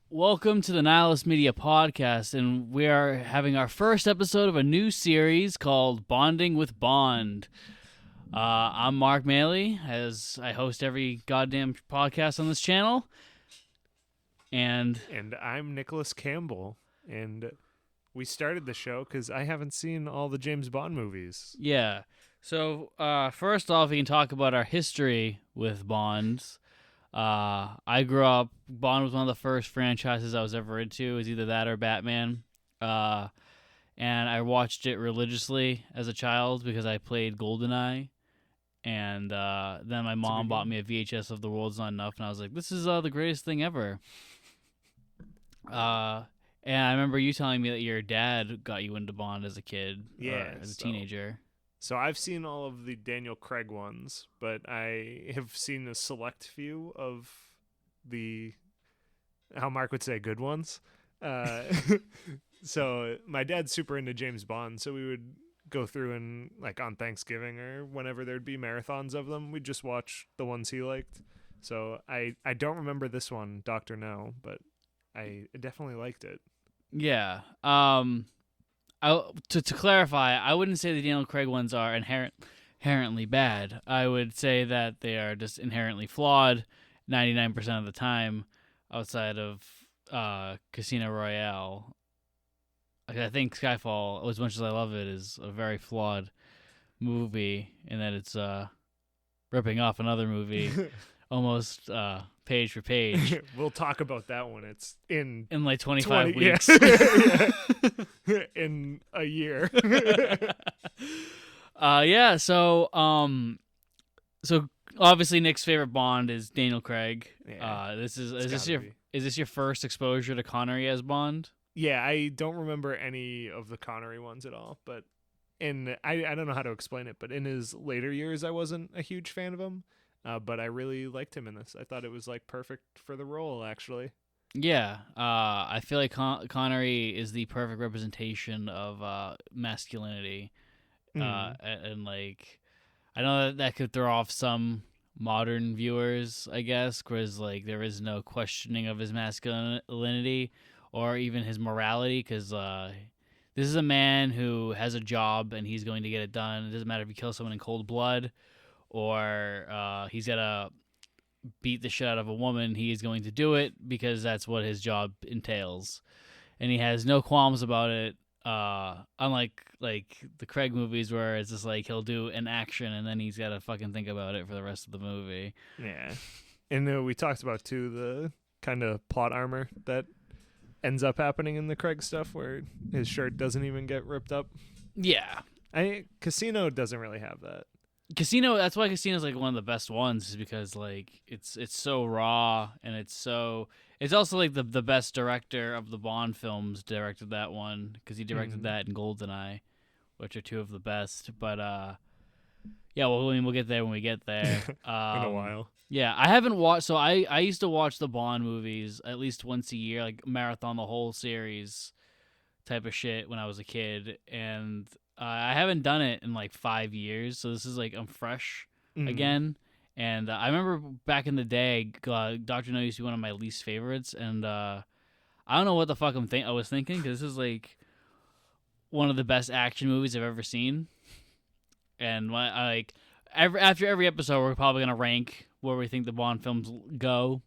Welcome to the Nihilist Media Podcast, and we are having our first episode of a new series called Bonding with Bond. I'm Mark Maille, as I host every goddamn podcast on this channel. And I'm Nicholas Campbell, and we started the show because I haven't seen all the James Bond movies. yeah, so first off, we can talk about our history with Bonds. I grew up, Bond was one of the first franchises I was ever into. It was either that or Batman. And I watched it religiously as a child because I played GoldenEye. And then my mom bought me a VHS of The World's Not Enough, and I was like, this is the greatest thing ever. And I remember you telling me that your dad got you into Bond as a kid, as a teenager. So I've seen all of the Daniel Craig ones, but I have seen a select few of the, how Mark would say, good ones. So my dad's super into James Bond, so we would go through and, like, on Thanksgiving or whenever there'd be marathons of them, we'd just watch the ones he liked. So I don't remember this one, Dr. No, but I definitely liked it. Yeah. To clarify, I wouldn't say the Daniel Craig ones are inherently bad. I would say that they are just inherently flawed 99% of the time outside of Casino Royale. I think Skyfall, as much as I love it, is a very flawed movie in that it's ripping off another movie almost page for page. We'll talk about that one. It's in like 25 weeks. Yeah. In a year. So obviously Nick's favorite Bond is Daniel Craig. Yeah, Is this your first exposure to Connery as Bond? Yeah, I don't remember any of the Connery ones at all, but I don't know how to explain it, but in his later years I wasn't a huge fan of him. But I really liked him in this. I thought it was like perfect for the role, actually. Yeah, I feel like Connery is the perfect representation of masculinity, and like, I know that could throw off some modern viewers, I guess, because like there is no questioning of his masculinity or even his morality, because this is a man who has a job and he's going to get it done. It doesn't matter if he kills someone in cold blood or he's got to beat the shit out of a woman. He is going to do it because that's what his job entails, and he has no qualms about it, unlike like the Craig movies where it's just like he'll do an action and then he's got to fucking think about it for the rest of the movie. Yeah. And we talked about too the kind of plot armor that ends up happening in the Craig stuff where his shirt doesn't even get ripped up. Yeah, Casino doesn't really have that. Casino, that's why Casino's like one of the best ones, is because like it's so raw, and it's also like the best director of the Bond films directed that one, because he directed that and GoldenEye, which are two of the best. But yeah, well, I mean, we'll get there when we get there. In a while. Yeah, I haven't watched. So I used to watch the Bond movies at least once a year, like marathon the whole series type of shit when I was a kid, and I haven't done it in like 5 years, so this is like I'm fresh again. And I remember back in the day, Dr. No used to be one of my least favorites, and I don't know what the fuck I was thinking, because this is like one of the best action movies I've ever seen. And after every episode, we're probably gonna rank where we think the Bond films go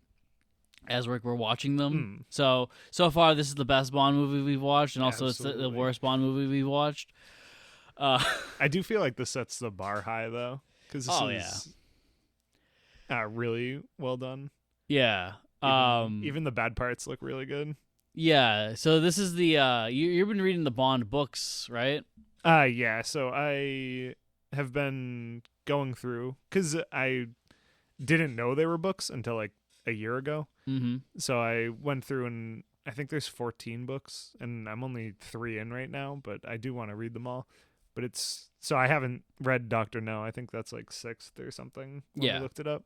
as we're watching them. So far, this is the best Bond movie we've watched, and also Absolutely. it's the worst Bond movie we've watched. I do feel like this sets the bar high, though, because this is really well done. Yeah. Even the bad parts look really good. Yeah. So this is the you've been reading the Bond books, right? Yeah. So I have been going through, because I didn't know they were books until like a year ago. Mm-hmm. So I went through, and I think there's 14 books, and I'm only 3 in right now, but I do want to read them all. But so I haven't read Dr. No. I think that's like 6th or something when we looked it up.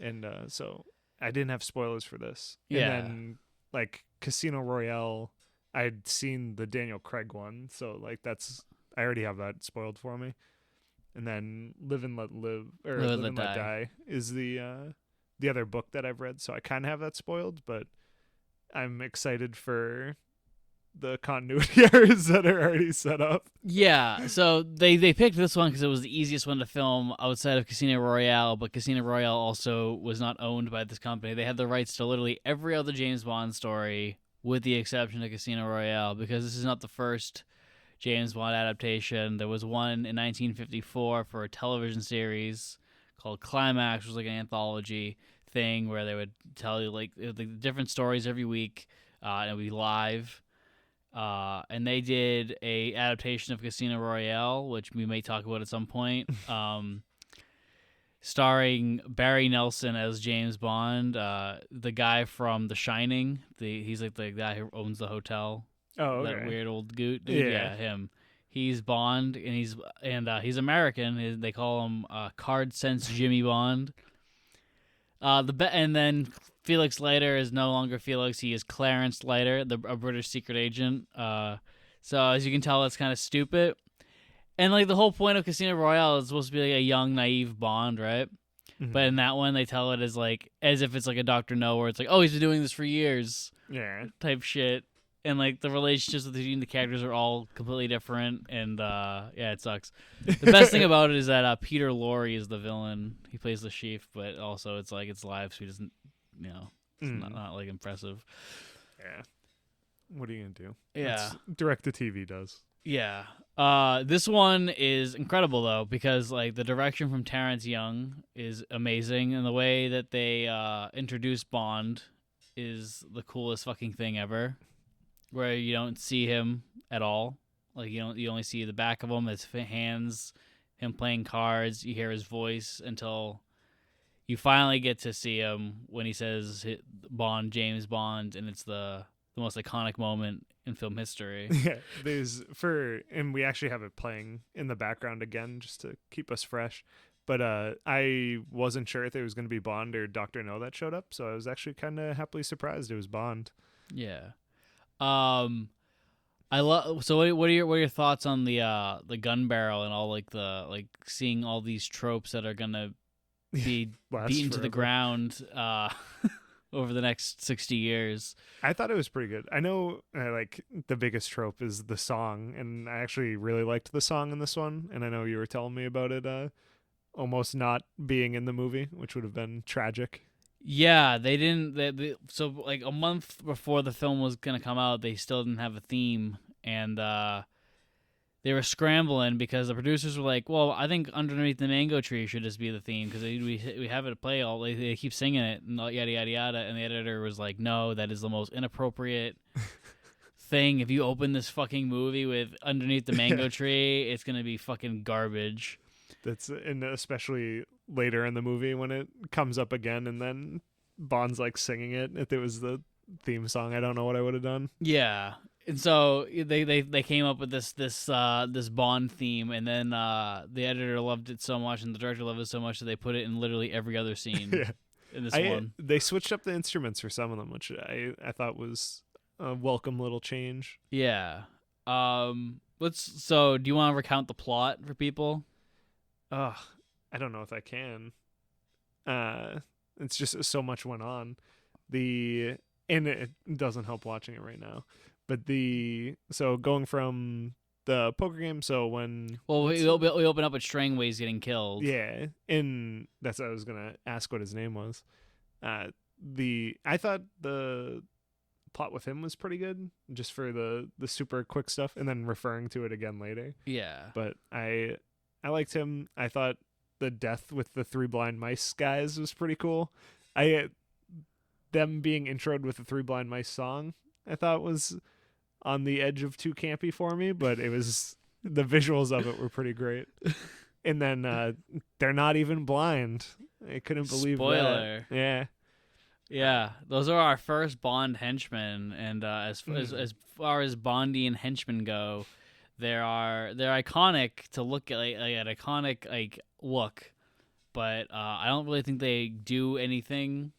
And so I didn't have spoilers for this. Yeah. And then like Casino Royale, I'd seen the Daniel Craig one, so like I already have that spoiled for me. And then Live and Let Live, or Live and Let Die is the other book that I've read, so I kind of have that spoiled, but I'm excited for the continuity errors that are already set up. Yeah, so they picked this one because it was the easiest one to film outside of Casino Royale, but Casino Royale also was not owned by this company. They had the rights to literally every other James Bond story with the exception of Casino Royale, because this is not the first James Bond adaptation. There was one in 1954 for a television series called Climax, which was like an anthology thing where they would tell you like different stories every week, and it would be live. And they did a adaptation of Casino Royale, which we may talk about at some point, starring Barry Nelson as James Bond, the guy from The Shining. He's like the guy who owns the hotel. Oh, okay. That weird old dude. Yeah, him. He's Bond, and he's American. They call him Card Sense Jimmy Bond. And then Felix Lighter is no longer Felix. He is Clarence Lighter, a British secret agent. So as you can tell, it's kind of stupid. And like the whole point of Casino Royale is supposed to be like a young, naive Bond, right? Mm-hmm. But in that one, they tell it as if it's like a Dr. No, where it's like, oh, he's been doing this for years, type shit. And like the relationships between the characters are all completely different, and it sucks. The best thing about it is that Peter Lorre is the villain. He plays the chief, but also it's like it's live, so he doesn't, it's not like impressive. Yeah. What are you gonna do? Yeah. Direct to TV does. Yeah. This one is incredible though, because like the direction from Terrence Young is amazing, and the way that they introduce Bond is the coolest fucking thing ever. Where you don't see him at all, like you only see the back of him, his hands, him playing cards. You hear his voice until you finally get to see him when he says Bond, James Bond, and it's the most iconic moment in film history. Yeah, and we actually have it playing in the background again just to keep us fresh. But I wasn't sure if it was going to be Bond or Dr. No that showed up, so I was actually kind of happily surprised it was Bond. Yeah. I love. So what are your thoughts on the gun barrel and all like seeing all these tropes that are gonna be beaten to the ground over the next 60 years? I thought it was pretty good. I know like the biggest trope is the song, and I actually really liked the song in this one. And I know you were telling me about it almost not being in the movie, which would have been tragic. Yeah, they didn't. So like a month before the film was gonna come out, they still didn't have a theme, and they were scrambling because the producers were like, "Well, I think Underneath the Mango Tree should just be the theme because we have it play all. They keep singing it and yada yada yada." And the editor was like, "No, that is the most inappropriate thing. If you open this fucking movie with Underneath the Mango Tree, it's gonna be fucking garbage." And especially later in the movie when it comes up again and then Bond's like singing it. If it was the theme song, I don't know what I would have done. Yeah. And so they came up with this Bond theme, and then the editor loved it so much and the director loved it so much that they put it in literally every other scene in this one. They switched up the instruments for some of them, which I thought was a welcome little change. Yeah. So do you want to recount the plot for people? I don't know if I can. It's just so much went on. And it doesn't help watching it right now. But so going from the poker game, so when we open up with Strangways getting killed. Yeah, and that's what I was gonna ask what his name was. I thought the plot with him was pretty good, just for the super quick stuff, and then referring to it again later. Yeah, but I liked him. I thought the death with the three blind mice guys was pretty cool. Them being introed with the Three Blind Mice song, I thought was on the edge of too campy for me, but it was, the visuals of it were pretty great. And then they're not even blind. I couldn't believe Spoiler. That. Yeah, those are our first Bond henchmen, and as far as Bondian henchmen go, they're iconic to look at, like an iconic look, but I don't really think they do anything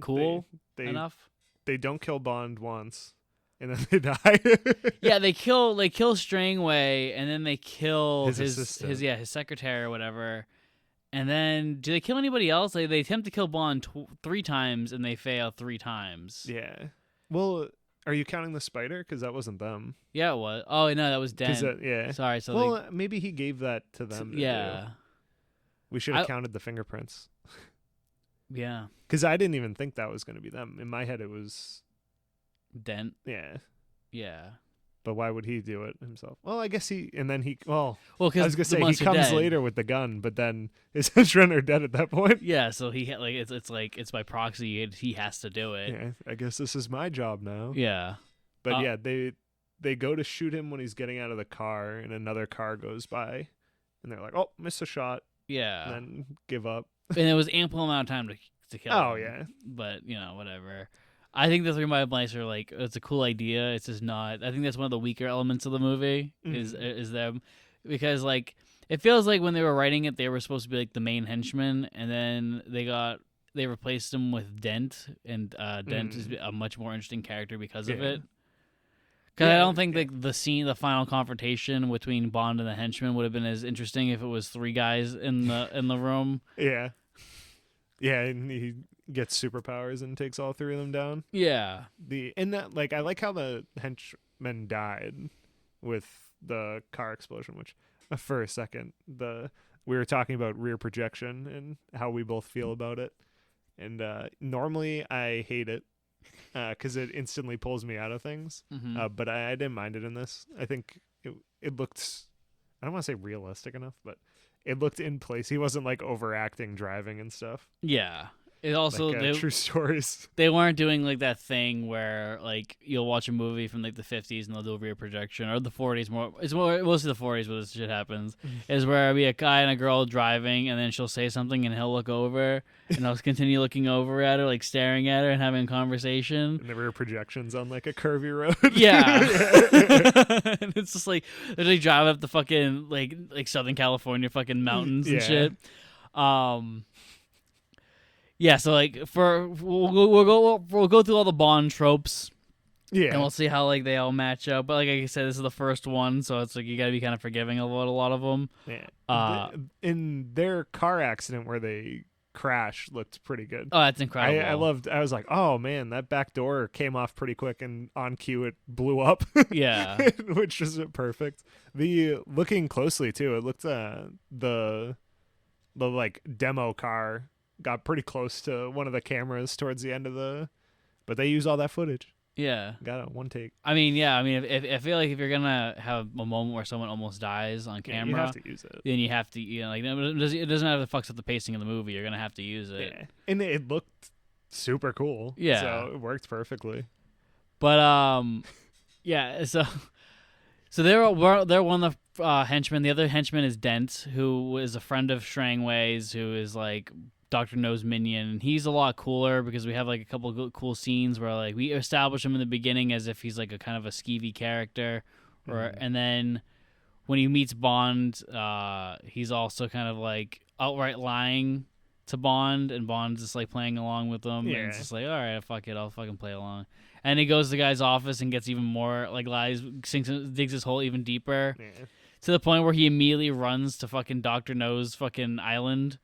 cool enough. They don't kill Bond once, and then they die. Yeah, they kill Strangway, and then they kill his secretary or whatever, And then, do they kill anybody else? They attempt to kill Bond 3 times, and they fail 3 times. Yeah. Well, are you counting the spider? Because that wasn't them. Yeah, it was. Oh, no, that was Dent. Yeah. Sorry. So well, maybe he gave that to them. Yeah. Do. We should have counted the fingerprints. Yeah. Because I didn't even think that was going to be them. In my head, it was Dent. Yeah. Yeah. But why would he do it himself? Well, I guess I was going to say, he comes later with the gun, but then his henchmen are dead at that point. Yeah, so it's by proxy, he has to do it. Yeah, I guess this is my job now. Yeah. But yeah, they go to shoot him when he's getting out of the car, and another car goes by, and they're like, oh, missed a shot. Yeah. And then give up. And it was ample amount of time to kill him. Oh, yeah. But, whatever. I think the 3 Blanks are it's a cool idea. It's just not. I think that's one of the weaker elements of the movie is them, because it feels like when they were writing it, they were supposed to be the main henchman, and then they replaced him with Dent, and Dent is a much more interesting character because of it. Because I don't think the final confrontation between Bond and the henchman would have been as interesting if it was 3 guys in the room. Yeah. Yeah, and he gets superpowers and takes all 3 of them down. Yeah. I like how the henchman died with the car explosion, which for a second we were talking about rear projection and how we both feel about it. And normally I hate it because it instantly pulls me out of things. Mm-hmm. But I didn't mind it in this. I think it looked, I don't want to say realistic enough, but it looked in place. He wasn't overacting driving and stuff. Yeah. It also true stories. They weren't doing that thing where you'll watch a movie from the 50s and they'll do a rear projection, or the 40s more. It's mostly the 40s where this shit happens. Is where it'll be a guy and a girl driving, and then she'll say something and he'll look over and he'll continue looking over at her, staring at her and having a conversation. And the rear projections on a curvy road. Yeah. And it's just they drive up the fucking Southern California fucking mountains and shit. Yeah, so we'll go through all the Bond tropes. Yeah. And we'll see how they all match up. But like I said, this is the first one, so it's you got to be kind of forgiving about a lot of them. Yeah. In their car accident where they crash looked pretty good. Oh, that's incredible. I was like, oh man, that back door came off pretty quick, and on cue it blew up. Yeah. Which is perfect. Looking closely too, it looked the demo car got pretty close to one of the cameras towards the end of but they use all that footage. Yeah. Got it, one take. I mean, yeah. I mean, if I feel like if you're gonna have a moment where someone almost dies on camera, you have to use it. Then you have to, it doesn't have to fucks up the pacing of the movie. You're gonna have to use it. Yeah. And it looked super cool. Yeah. So it worked perfectly. But yeah. So they're one of the henchmen. The other henchman is Dent, who is a friend of Strangway's, who is Dr. No's minion, and he's a lot cooler because we have a couple of cool scenes where we establish him in the beginning as if he's a kind of a skeevy character, and then when he meets Bond, he's also kind of outright lying to Bond, and Bond's just playing along with him, and it's just all right, fuck it, I'll fucking play along. And he goes to the guy's office and gets even more lies, digs his hole even deeper, to the point where he immediately runs to fucking Dr. No's fucking island.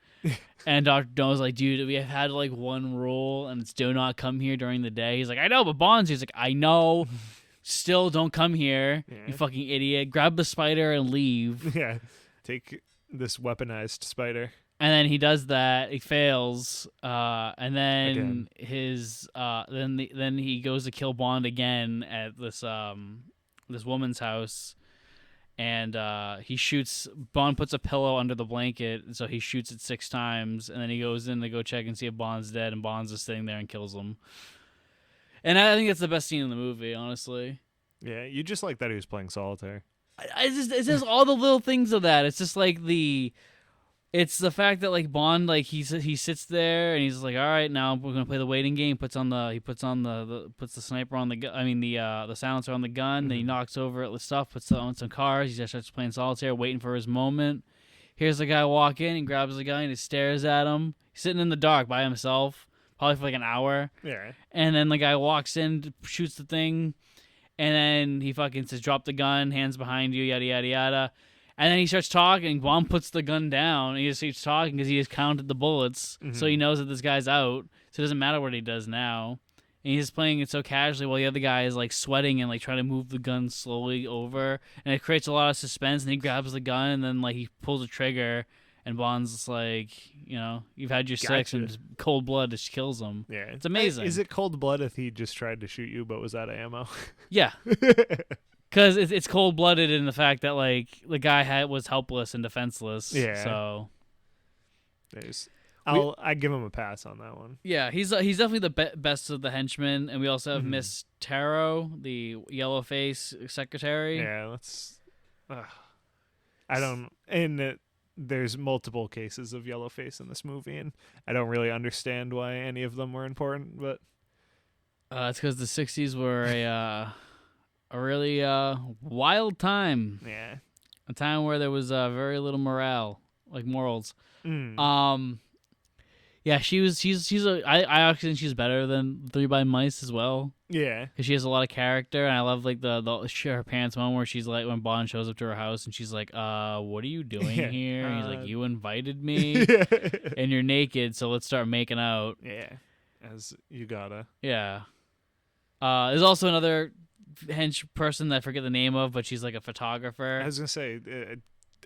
And Dr. No's dude, we have had one rule, and it's do not come here during the day. He's I know, but Bond's he's I know, still don't come here, you fucking idiot. Grab the spider and leave. Yeah, take this weaponized spider. And then he does that. He fails, and then again. Then he goes to kill Bond again at this woman's house. And he shoots. Bond puts a pillow under the blanket, so he shoots it 6 times, and then he goes in to go check and see if Bond's dead, and Bond's just sitting there and kills him. And I think that's the best scene in the movie, honestly. Yeah, you just like that he was playing solitaire. It's just all the little things of that. It's just it's the fact that Bond he sits there and he's all right, now we're gonna play the waiting game. He puts the sniper on the gun. I mean the silencer on the gun. Then he knocks over the stuff, puts on some cars. He just starts playing solitaire, waiting for his moment. Here's the guy walk in, he grabs the guy and he stares at him. He's sitting in the dark by himself, probably for an hour. Yeah. And then the guy walks in, shoots the thing, and then he fucking says, "Drop the gun, hands behind you, yada yada yada." And then he starts talking. Bond puts the gun down. And he just keeps talking because he has counted the bullets. So he knows that this guy's out. So it doesn't matter what he does now. And he's just playing it so casually while the other guy is like sweating and like trying to move the gun slowly over. And it creates a lot of suspense. And he grabs the gun and then like he pulls the trigger. And Bond's just like, you've had your six, and just cold blood just kills him. Yeah, it's amazing. Is it cold blood if he just tried to shoot you but was out of ammo? Yeah. Because it's cold-blooded in the fact that, like, the guy was helpless and defenseless. Yeah. So I give him a pass on that one. Yeah, he's definitely the best of the henchmen. And we also have Miss Taro, the yellow-face secretary. Yeah, there's multiple cases of yellowface in this movie, and I don't really understand why any of them were important, but... it's because the 60s were a really wild time. Yeah. A time where there was very little morale, like morals. Yeah, I actually think she's better than Three by Mice as well. Yeah. Because she has a lot of character, and I love like her parents' moment where she's like, when Bond shows up to her house and she's like, what are you doing here? And he's like, you invited me and you're naked, so let's start making out. Yeah. As you gotta. Yeah. There's also another hench person that I forget the name of, but she's like a photographer. I was gonna say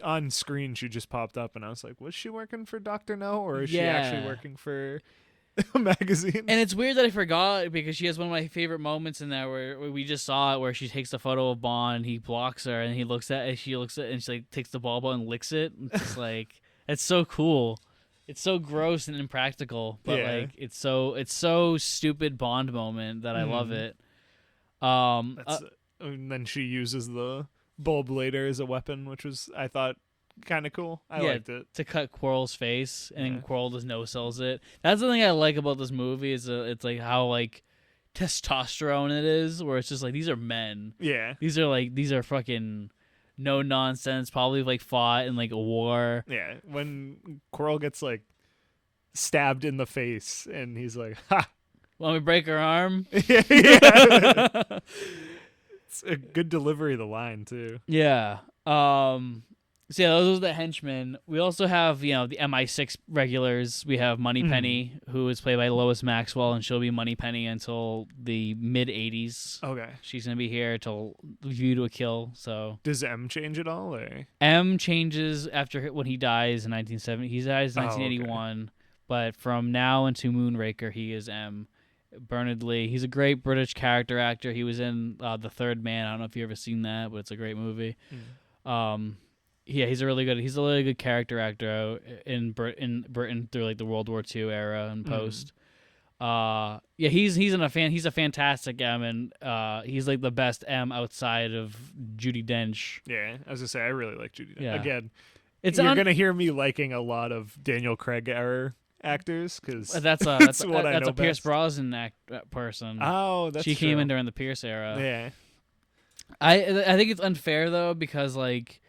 on screen she just popped up, and I was like, was she working for Dr. No, or is she actually working for a magazine? And it's weird that I forgot, because she has one of my favorite moments in there where we just saw it, where she takes a photo of Bond, he blocks her, and she looks at it, and she like takes the ball and licks it. It's just like, it's so cool. It's so gross and impractical, but like it's so stupid Bond moment that I love it. And then she uses the bulb later as a weapon, which was, I thought, kind of cool. I liked it. To cut Quarrel's face, and then Quarrel just no-sells it. That's the thing I like about this movie, is it's like how like testosterone it is, where it's just like, these are men. Yeah. These are fucking no nonsense, probably like fought in like a war. Yeah. When Quarrel gets like stabbed in the face and he's like, ha! Want me to break her arm? Yeah. It's a good delivery of the line too. Yeah. So yeah, those are the henchmen. We also have, the MI6 regulars. We have Moneypenny, who is played by Lois Maxwell, and she'll be Moneypenny until the mid-'80s. Okay. She's going to be here till View to a Kill. So does M change at all? Or? M changes after when he dies in 1970. He dies in 1981. Okay. But from now into Moonraker, he is M. Bernard Lee. He's a great British character actor. He was in The Third Man. I don't know if you've ever seen that, but it's a great movie. Yeah, he's a really good character actor in Britain through like the World War II era and post. Yeah, he's a fantastic M, and he's like the best M outside of Judi Dench. Yeah, as I say, I really like Judi Dench. Yeah. Again, you're gonna hear me liking a lot of Daniel Craig era actors, because that's a Pierce Brosnan person. Oh, she came in during the Pierce era. Yeah, I think it's unfair though, because like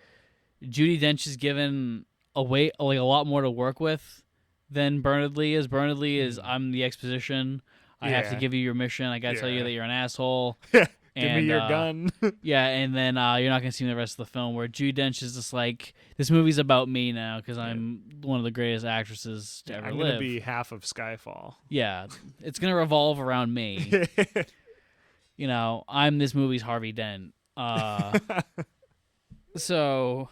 Judi Dench is given away like a lot more to work with than Bernard Lee is. Bernard Lee is, I'm the exposition. I have to give you your mission. I gotta tell you that you're an asshole. Give me your gun. Yeah, and then you're not gonna see the rest of the film. Where Judi Dench is just like, this movie's about me now, because I'm one of the greatest actresses to ever live. I'm gonna be half of Skyfall. Yeah, it's gonna revolve around me. I'm this movie's Harvey Dent. So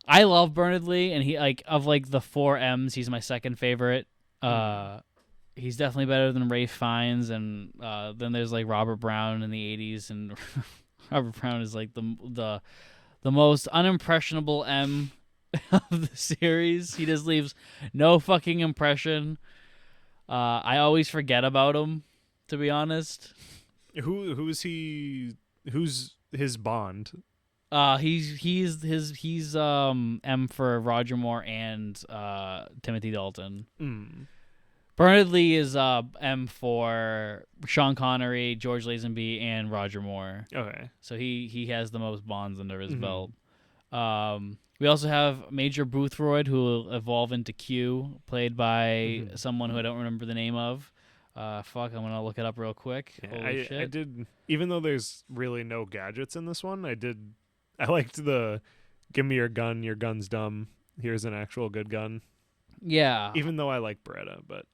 I love Bernard Lee, and he of the four M's, he's my second favorite. He's definitely better than Ralph Fiennes, and then there's like Robert Brown in the 80s, and Robert Brown is like the most unimpressionable M of the series. He just leaves no fucking impression. I always forget about him, to be honest. Who is he? Who's his Bond? He's M for Roger Moore and Timothy Dalton. Bernard Lee is M for Sean Connery, George Lazenby, and Roger Moore. Okay. So he has the most Bonds under his belt. We also have Major Boothroyd, who will evolve into Q, played by someone who I don't remember the name of. I'm gonna look it up real quick. Yeah, I did, even though there's really no gadgets in this one, I did I liked the "Give me your gun's dumb. Here's an actual good gun." Yeah. Even though I like Beretta, but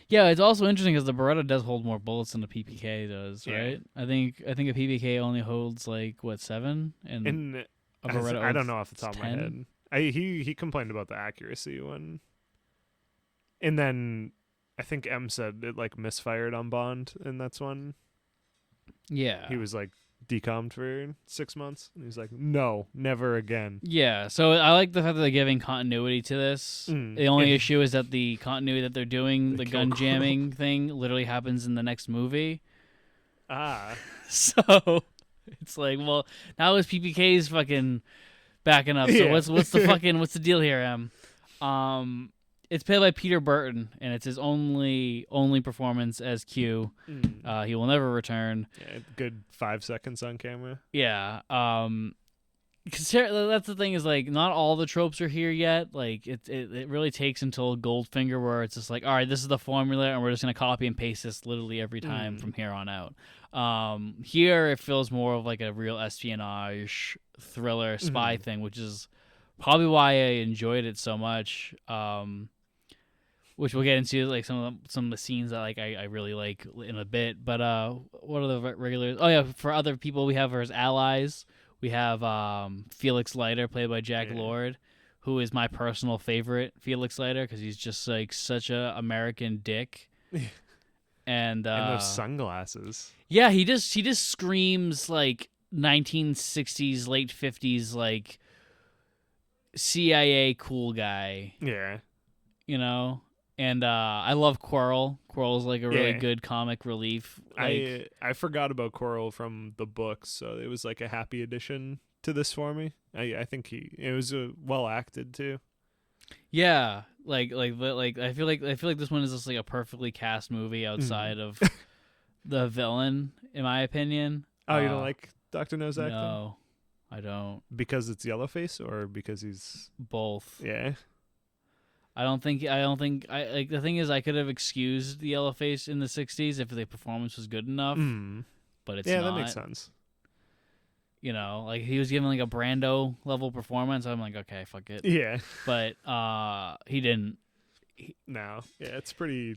Yeah, it's also interesting because the Beretta does hold more bullets than the PPK does, right? I think a PPK only holds like 7, and a Beretta I don't know off the top 10? of my head. He complained about the accuracy and then I think M said it like misfired on Bond, and that's when he was like decommed for 6 months, and he's like, no, never again. Yeah, so I like the fact that they're giving continuity to this. The only issue is that the continuity that they're doing, the gun jamming thing, literally happens in the next movie. So it's like, well, now his PPK's fucking backing up. So what's the deal here, Em? It's played by Peter Burton, and it's his only performance as Q. He will never return. Yeah, good 5 seconds on camera. Yeah. Cause that's the thing is like not all the tropes are here yet. Like it really takes until Goldfinger where it's just like, all right, this is the formula, and we're just gonna copy and paste this literally every time from here on out. Here it feels more of like a real espionage thriller spy thing, which is probably why I enjoyed it so much. Which we'll get into like some of the scenes that like I really like in a bit. But what are the regulars? Oh yeah, for other people we have as allies. We have Felix Lighter, played by Jack Lord, who is my personal favorite. Felix Lighter, because he's just like such a American dick. And those sunglasses. Yeah, he just screams like 1960s, late 50s, like CIA cool guy. Yeah. You know? And I love Quirrell. Quirrell's like a really good comic relief. Like, I forgot about Quirrell from the books, so it was like a happy addition to this for me. I think it was well acted too. Yeah, like I feel like this one is just like a perfectly cast movie outside of the villain, in my opinion. Oh, you don't like Dr. No's acting? No, I don't. Because it's Yellowface, or because he's both? Yeah. I don't think the thing is I could have excused the Yellowface in the 60s if the performance was good enough, but it's not. Yeah, that makes sense. You know, like he was giving like a Brando level performance. I'm like, okay, fuck it. Yeah. But he didn't. No. Yeah, it's pretty.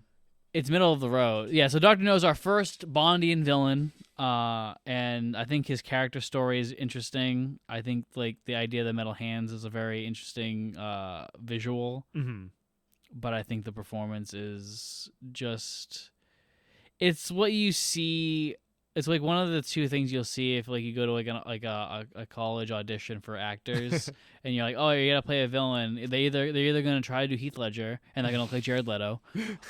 It's middle of the road. Yeah, so Dr. No is our first Bondian villain, and I think his character story is interesting. I think like the idea of the metal hands is a very interesting visual, but I think the performance is just it's what you see. It's like one of the two things you'll see if like you go to like a college audition for actors and you're like, oh, you gotta play a villain. They're either gonna try to do Heath Ledger and they're gonna play Jared Leto,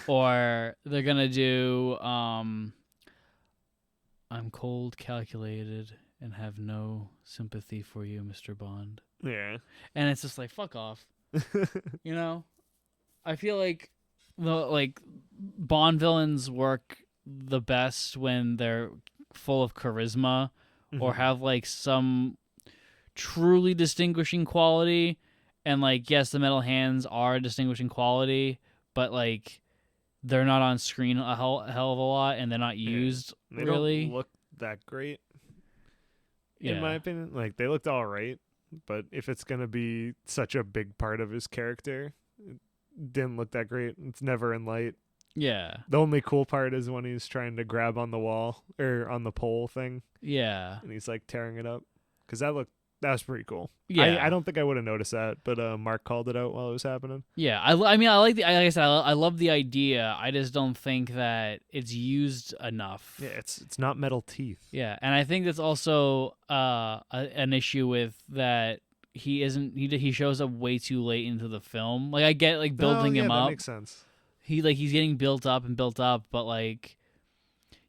or they're gonna do I'm cold, calculated, and have no sympathy for you, Mr. Bond. Yeah. And it's just like, fuck off. You know? I feel like Bond villains work the best when they're full of charisma or have like some truly distinguishing quality, and like yes, the metal hands are a distinguishing quality, but like they're not on screen a hell of a lot, and they're not used they really. Don't look that great in my opinion. Like they looked all right, but if it's gonna be such a big part of his character, it didn't look that great. It's never in light. Yeah. The only cool part is when he's trying to grab on the wall or on the pole thing. Yeah. And he's like tearing it up. Because that was pretty cool. Yeah. I don't think I would have noticed that, but Mark called it out while it was happening. Yeah. I mean, like I said, I love the idea. I just don't think that it's used enough. Yeah, it's not metal teeth. Yeah. And I think that's also an issue with that. He shows up way too late into the film. Like I get like building him up. That makes sense. He's getting built up, but like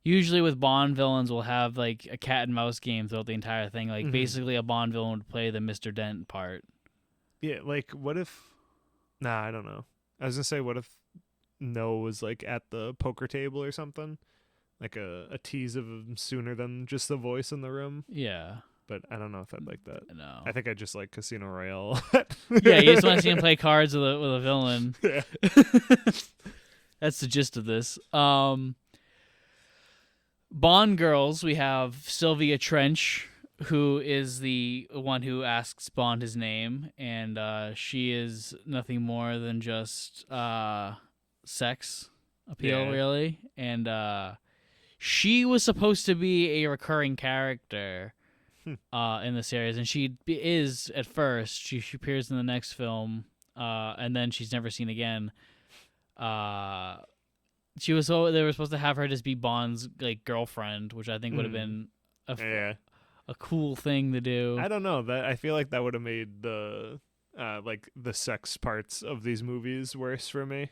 usually with Bond villains we'll have like a cat and mouse game throughout the entire thing. Like basically a Bond villain would play the Mr. Dent part. Yeah, like what if I don't know. I was gonna say what if No was like at the poker table or something? Like a tease of him sooner than just the voice in the room. Yeah. But I don't know if I'd like that. No. I think I just like Casino Royale. Yeah, you just want to see him play cards with a villain. Yeah. That's the gist of this. Bond girls, we have Sylvia Trench, who is the one who asks Bond his name, and she is nothing more than just sex appeal, really. And she was supposed to be a recurring character in the series, and she is at first. She appears in the next film, and then she's never seen again. They were supposed to have her just be Bond's like girlfriend, which I think would have been a cool thing to do. I don't know, that I feel like that would have made the like the sex parts of these movies worse for me.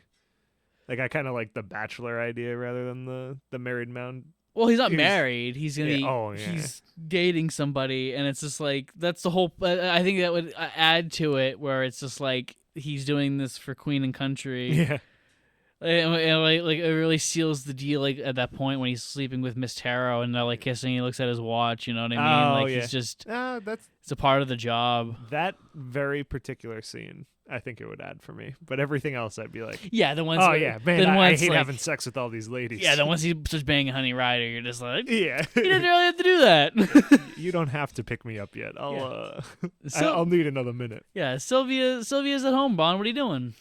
Like I kind of like the Bachelor idea rather than the married man. Well, he's not married. He's gonna he's dating somebody, and it's just like that's the whole. I think that would add to it, where it's just like he's doing this for Queen and Country. Yeah, and like it really seals the deal. Like at that point when he's sleeping with Miss Tarot and they're like kissing, he looks at his watch. You know what I mean? Like he's just it's a part of the job. That very particular scene, I think it would add for me, but everything else I'd be like, the ones. Oh yeah, man, I hate having sex with all these ladies. Yeah, the ones he starts banging Honey Rider, you're just like, yeah, you didn't really have to do that. You don't have to pick me up yet. I'll need another minute. Yeah, Sylvia's at home. Bond, what are you doing?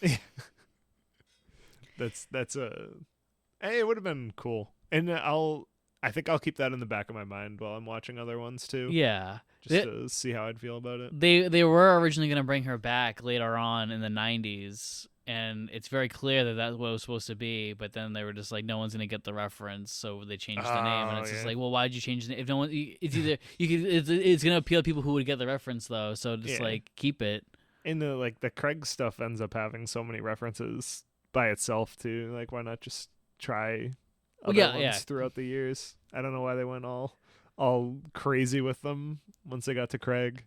That's hey, it would have been cool, and I think I'll keep that in the back of my mind while I'm watching other ones too. Yeah. Just to see how I'd feel about it. They were originally going to bring her back later on in the 90s, and it's very clear that that's what it was supposed to be, but then they were just like, no one's going to get the reference, so they changed the name, and it's just like, well, why'd you change the name? If no one, it's either, it's going to appeal to people who would get the reference, though, so just like, keep it. And the Craig stuff ends up having so many references by itself, too. Like, why not just try other ones throughout the years? I don't know why they went all crazy with them once they got to Craig.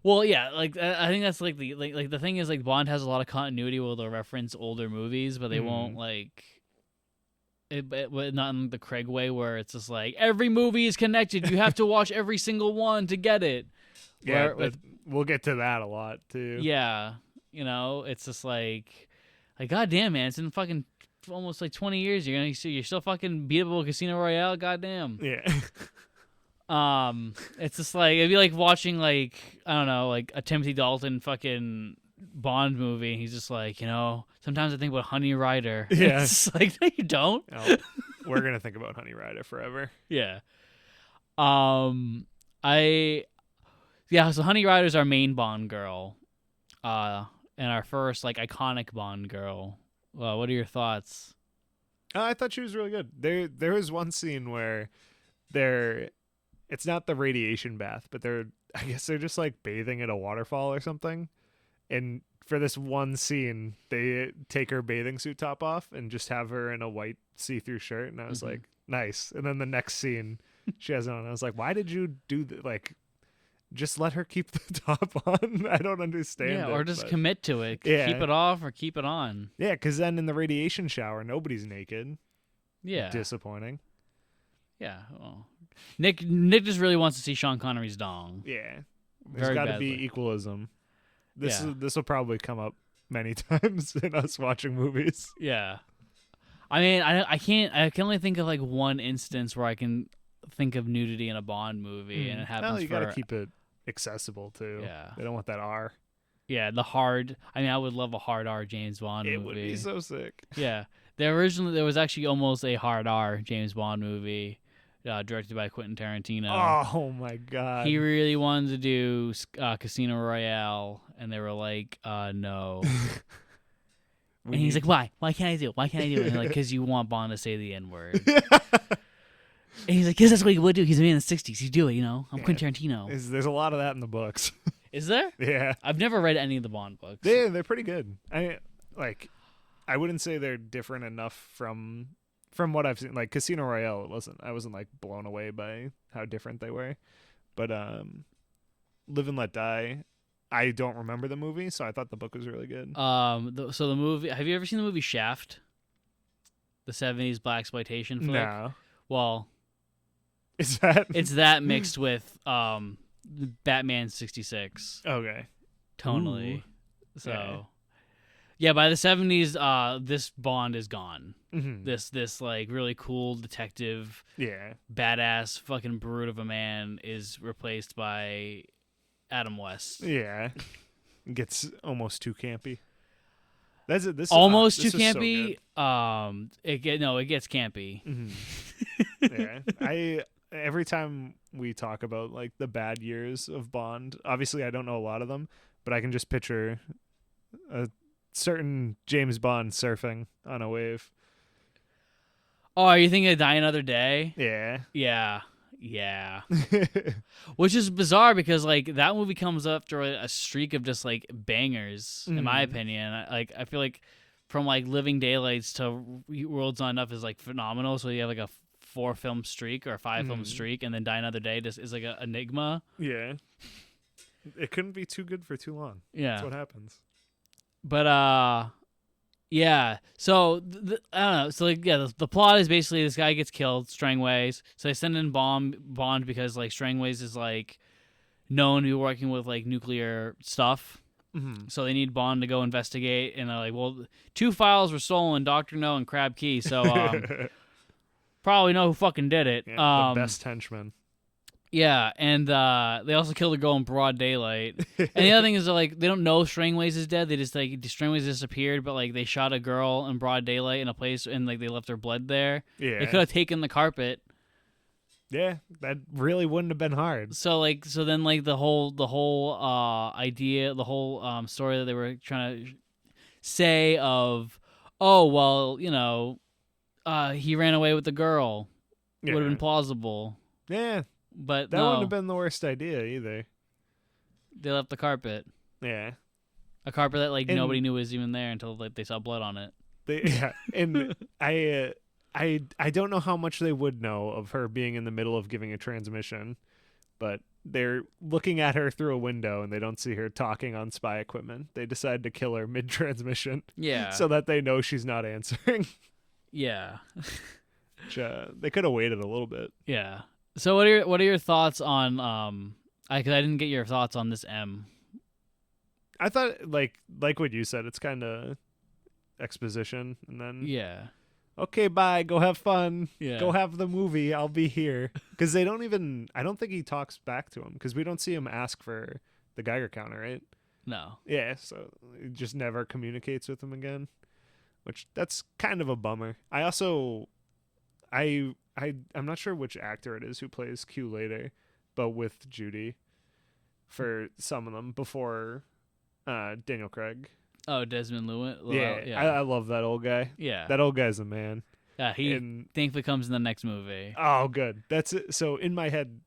Well, yeah, like I think that's like the thing is like Bond has a lot of continuity where they'll reference older movies, but they won't like not in the Craig way where it's just like every movie is connected. You have to watch every single one to get it. Yeah, we'll get to that a lot too. Yeah, it's just like goddamn, man, it's in fucking almost like 20 years. You're still fucking beatable Casino Royale. Goddamn. Yeah. It's just like it'd be like watching like I don't know, like a Timothy Dalton fucking Bond movie. And he's just like, sometimes I think about Honey Rider. Yeah, it's like no, you don't. Oh, we're gonna think about Honey Rider forever. Yeah. So Honey Rider's our main Bond girl, and our first like iconic Bond girl. What are your thoughts? I thought she was really good. There was one scene where it's not the radiation bath, but I guess they're just like bathing at a waterfall or something. And for this one scene, they take her bathing suit top off and just have her in a white see-through shirt. And I was like, nice. And then the next scene, she has it on. I was like, why did you do that? Like, just let her keep the top on. I don't understand. Yeah, or just commit to it. Yeah. Keep it off or keep it on. Yeah, because then in the radiation shower, nobody's naked. Yeah. Disappointing. Yeah. Well, Nick just really wants to see Sean Connery's dong. Yeah. There's got to be equalism. This will probably come up many times in us watching movies. Yeah. I mean, I can only think of like one instance where I can think of nudity in a Bond movie, and it happens. Well, you got to keep it accessible too. Yeah. They don't want that R. Yeah, the hard. I mean, I would love a hard R James Bond movie. It would be so sick. Yeah. There was actually almost a hard R James Bond movie. Directed by Quentin Tarantino. Oh my god! He really wanted to do Casino Royale, and they were like, "No." And he's like, "Why? Why can't I do it? Why can't I do it?" And they're like, "Because you want Bond to say the N-word." And he's like, "Because that's what he would do. He's a man in the '60s. He'd do it, I'm Quentin Tarantino." There's a lot of that in the books. Is there? Yeah. I've never read any of the Bond books. They're pretty good. I wouldn't say they're different enough from what I've seen. Like Casino Royale, I wasn't like blown away by how different they were. But Live and Let Die, I don't remember the movie, so I thought the book was really good. So the movie, have you ever seen the movie Shaft? The 70s blaxploitation flick? No. Well, it's that mixed with Batman 66. Okay. Tonally. Ooh. So Yeah, by the 70s, this Bond is gone. Mm-hmm. This like really cool detective, Yeah. badass fucking brute of a man is replaced by Adam West. Yeah. Gets almost too campy. This Almost this too was so campy. good. It gets campy. Mm-hmm. Yeah. Every time we talk about like the bad years of Bond, obviously I don't know a lot of them, but I can just picture a certain James Bond surfing on a wave. Oh, are you thinking of Die Another Day? Yeah. Yeah. Which is bizarre because like that movie comes after a streak of just like bangers, in my opinion. I feel like from like Living Daylights to World's Not Enough is like phenomenal. So you have like a 4-film streak or a 5-film streak, and then Die Another Day just is like an enigma. Yeah. It couldn't be too good for too long. Yeah. That's what happens. But yeah. So I don't know. So like yeah, the plot is basically this guy gets killed, Strangways. So they send in Bond because like Strangways is like known to be working with like nuclear stuff. Mm-hmm. So they need Bond to go investigate, and they're like, well, 2 files were stolen, Dr. No and Crab Key. So probably know who fucking did it. Yeah, the best henchman. Yeah, and they also killed a girl in broad daylight. And the other thing is, like, they don't know Strangways is dead. They just like Strangways disappeared, but like they shot a girl in broad daylight in a place, and like they left her blood there. Yeah, They could have taken the carpet. Yeah, that really wouldn't have been hard. So then the whole idea, the whole story that they were trying to say of, oh well, you know, he ran away with the girl, would have been plausible. Yeah. But that wouldn't have been the worst idea either. They left the carpet. Yeah. A carpet that like nobody knew was even there until like they saw blood on it. And I don't know how much they would know of her being in the middle of giving a transmission, but they're looking at her through a window and they don't see her talking on spy equipment. They decide to kill her mid-transmission. Yeah. So that they know she's not answering. Yeah. Which, they could have waited a little bit. Yeah. So what are your thoughts on I didn't get your thoughts on this M. I thought like what you said, it's kind of exposition, and then okay, bye, go have fun, go have the movie, I'll be here. Because I don't think he talks back to him, because we don't see him ask for the Geiger counter, right? No. Yeah, so he just never communicates with him again, which that's kind of a bummer. I also I'm not sure which actor it is who plays Q later, but with Judy for some of them before Daniel Craig. Oh, Desmond Llewellyn. Yeah. I love that old guy. Yeah. That old guy's a man. Yeah, he thankfully comes in the next movie. Oh, good. That's it. So in my head,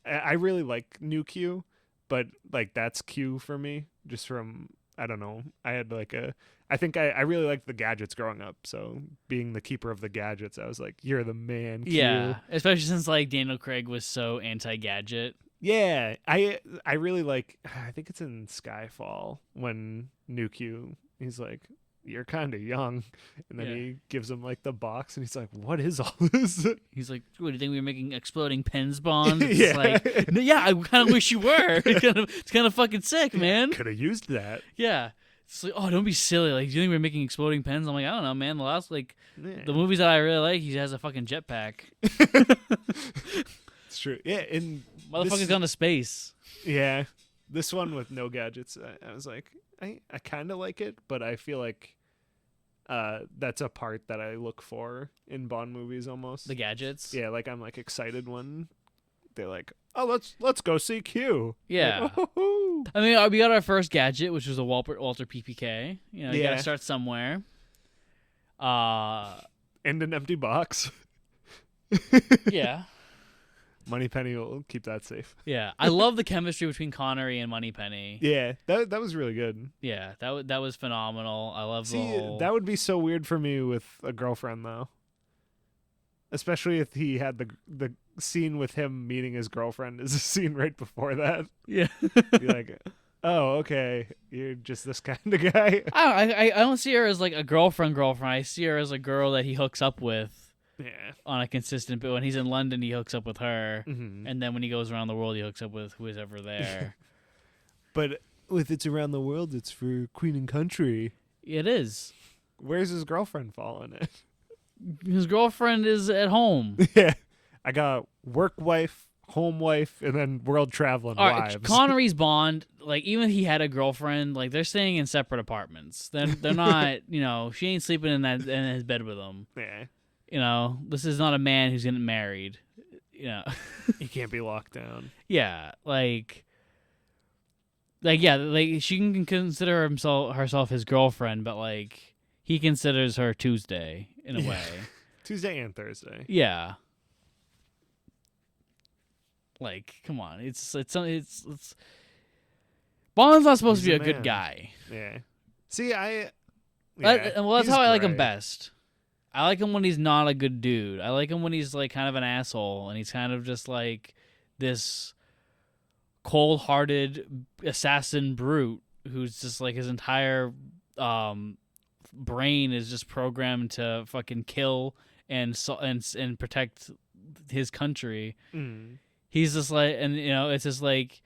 I really like new Q, but like that's Q for me, just from, I don't know. I think I really liked the gadgets growing up. So being the keeper of the gadgets, I was like, you're the man, Q. Yeah, especially since like Daniel Craig was so anti-gadget. Yeah, I really like, I think it's in Skyfall when new Q, he's like, you're kind of young. And then he gives him like the box and he's like, what is all this? He's like, what, do you think we were making exploding pens, Bond? It's Yeah. like, yeah, I kind of wish you were. It's kind of fucking sick, man. Could have used that. Yeah. It's like, oh, don't be silly. Like, do you think we're making exploding pens? I'm like, I don't know, man. The last, like, the movies that I really like, he has a fucking jetpack. It's true. Yeah, and motherfucker's gone to space. Yeah. This one with no gadgets, I was like, I kind of like it, but I feel like that's a part that I look for in Bond movies almost. The gadgets? Yeah, like I'm like excited when they're like, oh, let's go see Q. Yeah. Like, I mean, we got our first gadget, which was a Walter PPK. You know, you gotta start somewhere. And an empty box. Yeah. Moneypenny will keep that safe. Yeah, I love the chemistry between Connery and Moneypenny. Yeah, that was really good. Yeah, that was phenomenal. I love the whole... that would be so weird for me with a girlfriend though. Especially if he had the scene with him meeting his girlfriend is a scene right before that. Yeah. Be like, oh, okay, you're just this kind of guy. I don't see her as like a girlfriend. I see her as a girl that he hooks up with. Yeah. On a consistent, but when he's in London, he hooks up with her, mm-hmm. and then when he goes around the world, he hooks up with who is ever there. But with It's Around the World, it's for Queen and Country. It is. Where's his girlfriend fall in it? His girlfriend is at home. Yeah. I got work wife, home wife, and then world traveling wives. Connery's Bond, like, even if he had a girlfriend, like, they're staying in separate apartments. They're not, she ain't sleeping in his bed with him. Yeah. This is not a man who's getting married. He can't be locked down. Yeah, she can consider herself his girlfriend, but like he considers her Tuesday in a way. Tuesday and Thursday. Yeah. Like, come on, it's Bond's not supposed to be a good guy. Yeah. See, that's how I like him best. I like him when he's not a good dude. I like him when he's like kind of an asshole and he's kind of just like this cold-hearted assassin brute who's just like his entire brain is just programmed to fucking kill and protect his country. He's just like, and it's just like,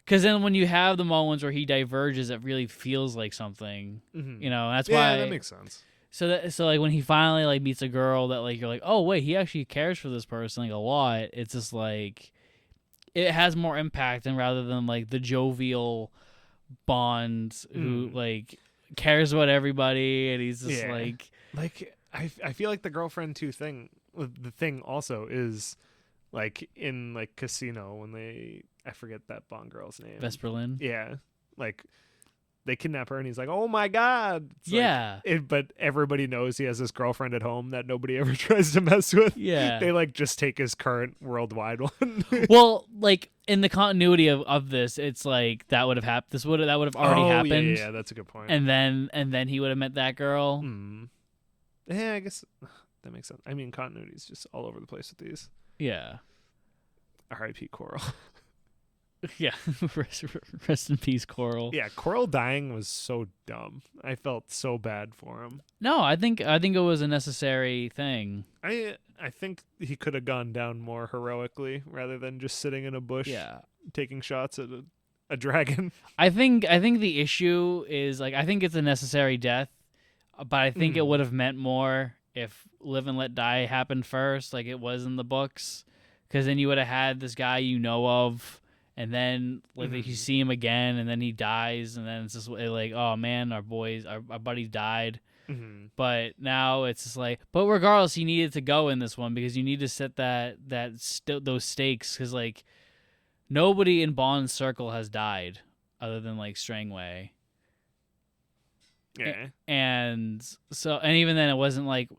because then when you have the moments where he diverges, it really feels like something. That's why that makes sense. So like when he finally like meets a girl that like you're like, oh wait, he actually cares for this person like a lot. It's just like it has more impact, and rather than like the jovial Bond who like cares about everybody, and he's just like I feel like the girlfriend too thing. The thing also is like in like Casino when I forget that Bond girl's name. Vesper Lynn. Yeah, like they kidnap her and he's like, oh my god. It's but everybody knows he has this girlfriend at home that nobody ever tries to mess with. Yeah, they like just take his current worldwide one. Well, like in the continuity of this, it's like that would have happened. That would have already happened. Yeah, that's a good point. And then he would have met that girl. Yeah, I guess that makes sense. I mean, continuity is just all over the place with these. Yeah. R.I.P. Coral. Yeah, rest in peace, Coral. Yeah, Coral dying was so dumb. I felt so bad for him. No, I think it was a necessary thing. I think he could have gone down more heroically rather than just sitting in a bush, taking shots at a dragon. I think the issue is like I think it's a necessary death, but I think it would have meant more if Live and Let Die happened first, like it was in the books, because then you would have had this guy of. And then like you see him again, and then he dies, and then it's just like, oh man, our buddy died. But now it's just like, but regardless, he needed to go in this one because you need to set those stakes, because like nobody in Bond's circle has died other than like Strangway. Yeah, and even then, it wasn't like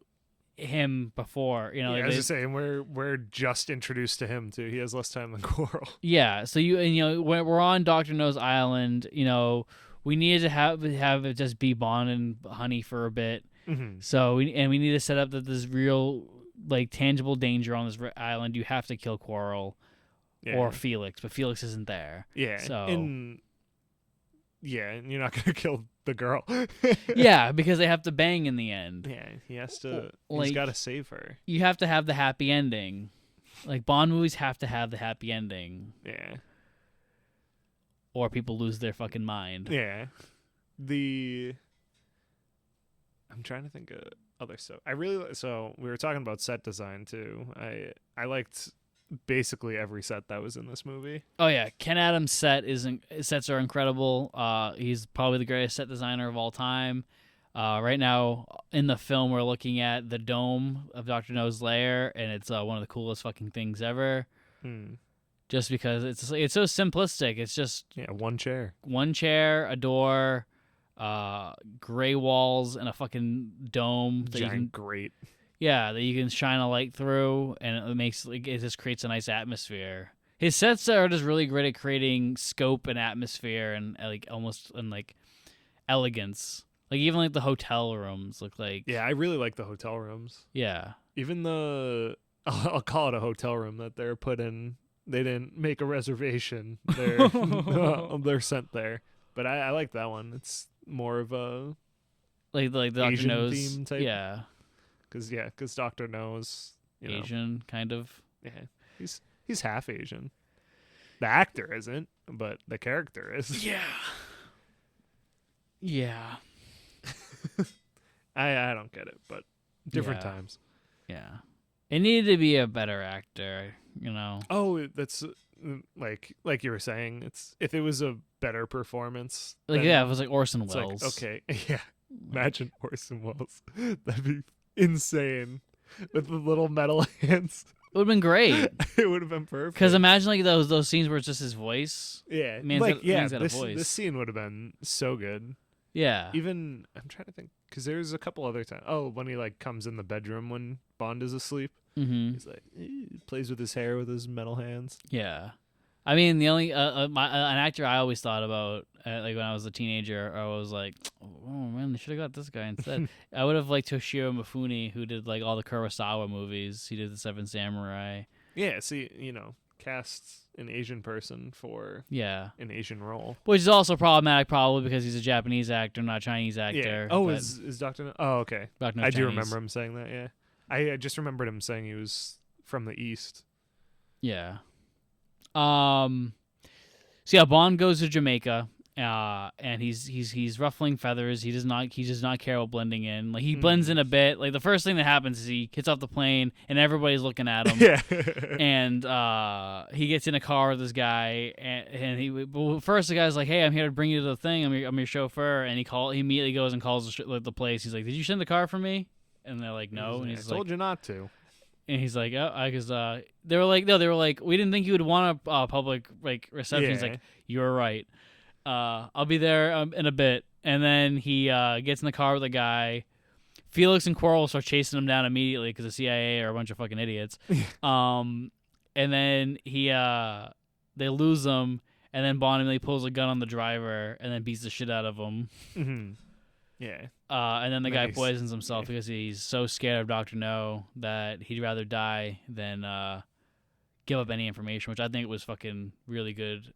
him before, I was just saying we're just introduced to him too. He has less time than Coral. Yeah, so when we're on Dr. No's island, we needed to have it just be Bond and Honey for a bit. So we need to set up that there's real like tangible danger on this island. You have to kill Coral or Felix, but Felix isn't there. Yeah. So and you're not gonna kill the girl. Yeah, because they have to bang in the end. Yeah, he has to. He's got to save her. You have to have the happy ending. Like Bond movies have to have the happy ending. Yeah. Or people lose their fucking mind. Yeah. I'm trying to think of other stuff. So we were talking about set design too. I liked basically every set that was in this movie. Oh yeah, Ken Adams' sets are incredible. He's probably the greatest set designer of all time. Right now in the film we're looking at the dome of Dr. No's lair, and it's one of the coolest fucking things ever. Just because it's so simplistic. It's just one chair, a door, gray walls, and a fucking dome. Giant grate. Yeah, that you can shine a light through, and it just creates a nice atmosphere. His sets are just really great at creating scope and atmosphere, and like almost and like elegance. Like even like the hotel rooms look like. Yeah, I really like the hotel rooms. Yeah, even I'll call it a hotel room that they're put in. They didn't make a reservation. They're sent there, but I like that one. It's more of a like the Dr. Asian No's theme type. Yeah. Because Dr. No's Asian, kind of. Yeah, he's half Asian. The actor isn't, but the character is. Yeah. Yeah. I don't get it, but different Yeah. times. Yeah. It needed to be a better actor, Oh, that's like you were saying. It's if it was a better performance. Like, yeah, it was like Orson It's Welles. like, okay, yeah. Imagine Orson Welles. That'd be insane with the little metal hands. It would have been great. It would have been perfect. Because imagine like those scenes where it's just his voice. Yeah, Man's got a voice. This scene would have been so good. Yeah. Even I'm trying to think because there's a couple other times. Oh, when he like comes in the bedroom when Bond is asleep, he's like plays with his hair with his metal hands. Yeah. I mean, the only an actor I always thought about, like when I was a teenager, I was like, oh man, they should have got this guy instead. I would have liked Toshiro Mifune, who did like all the Kurosawa movies. He did the Seven Samurai. Yeah, see, casts an Asian person for an Asian role, which is also problematic, probably because he's a Japanese actor, not a Chinese actor. Yeah. Oh, is Doctor? Oh, okay. Dr. I do remember him saying that. Yeah, I just remembered him saying he was from the East. Yeah. So yeah, Bond goes to Jamaica, and he's ruffling feathers. He does not care about blending in. Like he blends in a bit. Like the first thing that happens is he gets off the plane and everybody's looking at him. Yeah. And he gets in a car with this guy, and first the guy's like, "Hey, I'm here to bring you to the thing. I'm your chauffeur." And he immediately goes and calls the place. He's like, "Did you send the car for me?" And they're like, "No." And he's I told you not to. And he's like, "Oh, because they were like, no, they were like, we didn't think you would want a public like reception." Yeah. He's like, "You're right. I'll be there in a bit." And then he gets in the car with a guy. Felix and Quarrel start chasing him down immediately because the CIA are a bunch of fucking idiots. And then they lose him, and then Bond immediately pulls a gun on the driver and then beats the shit out of him. Mm-hmm. Yeah. And then the guy poisons himself because he's so scared of Dr. No that he'd rather die than give up any information, which I think was fucking really good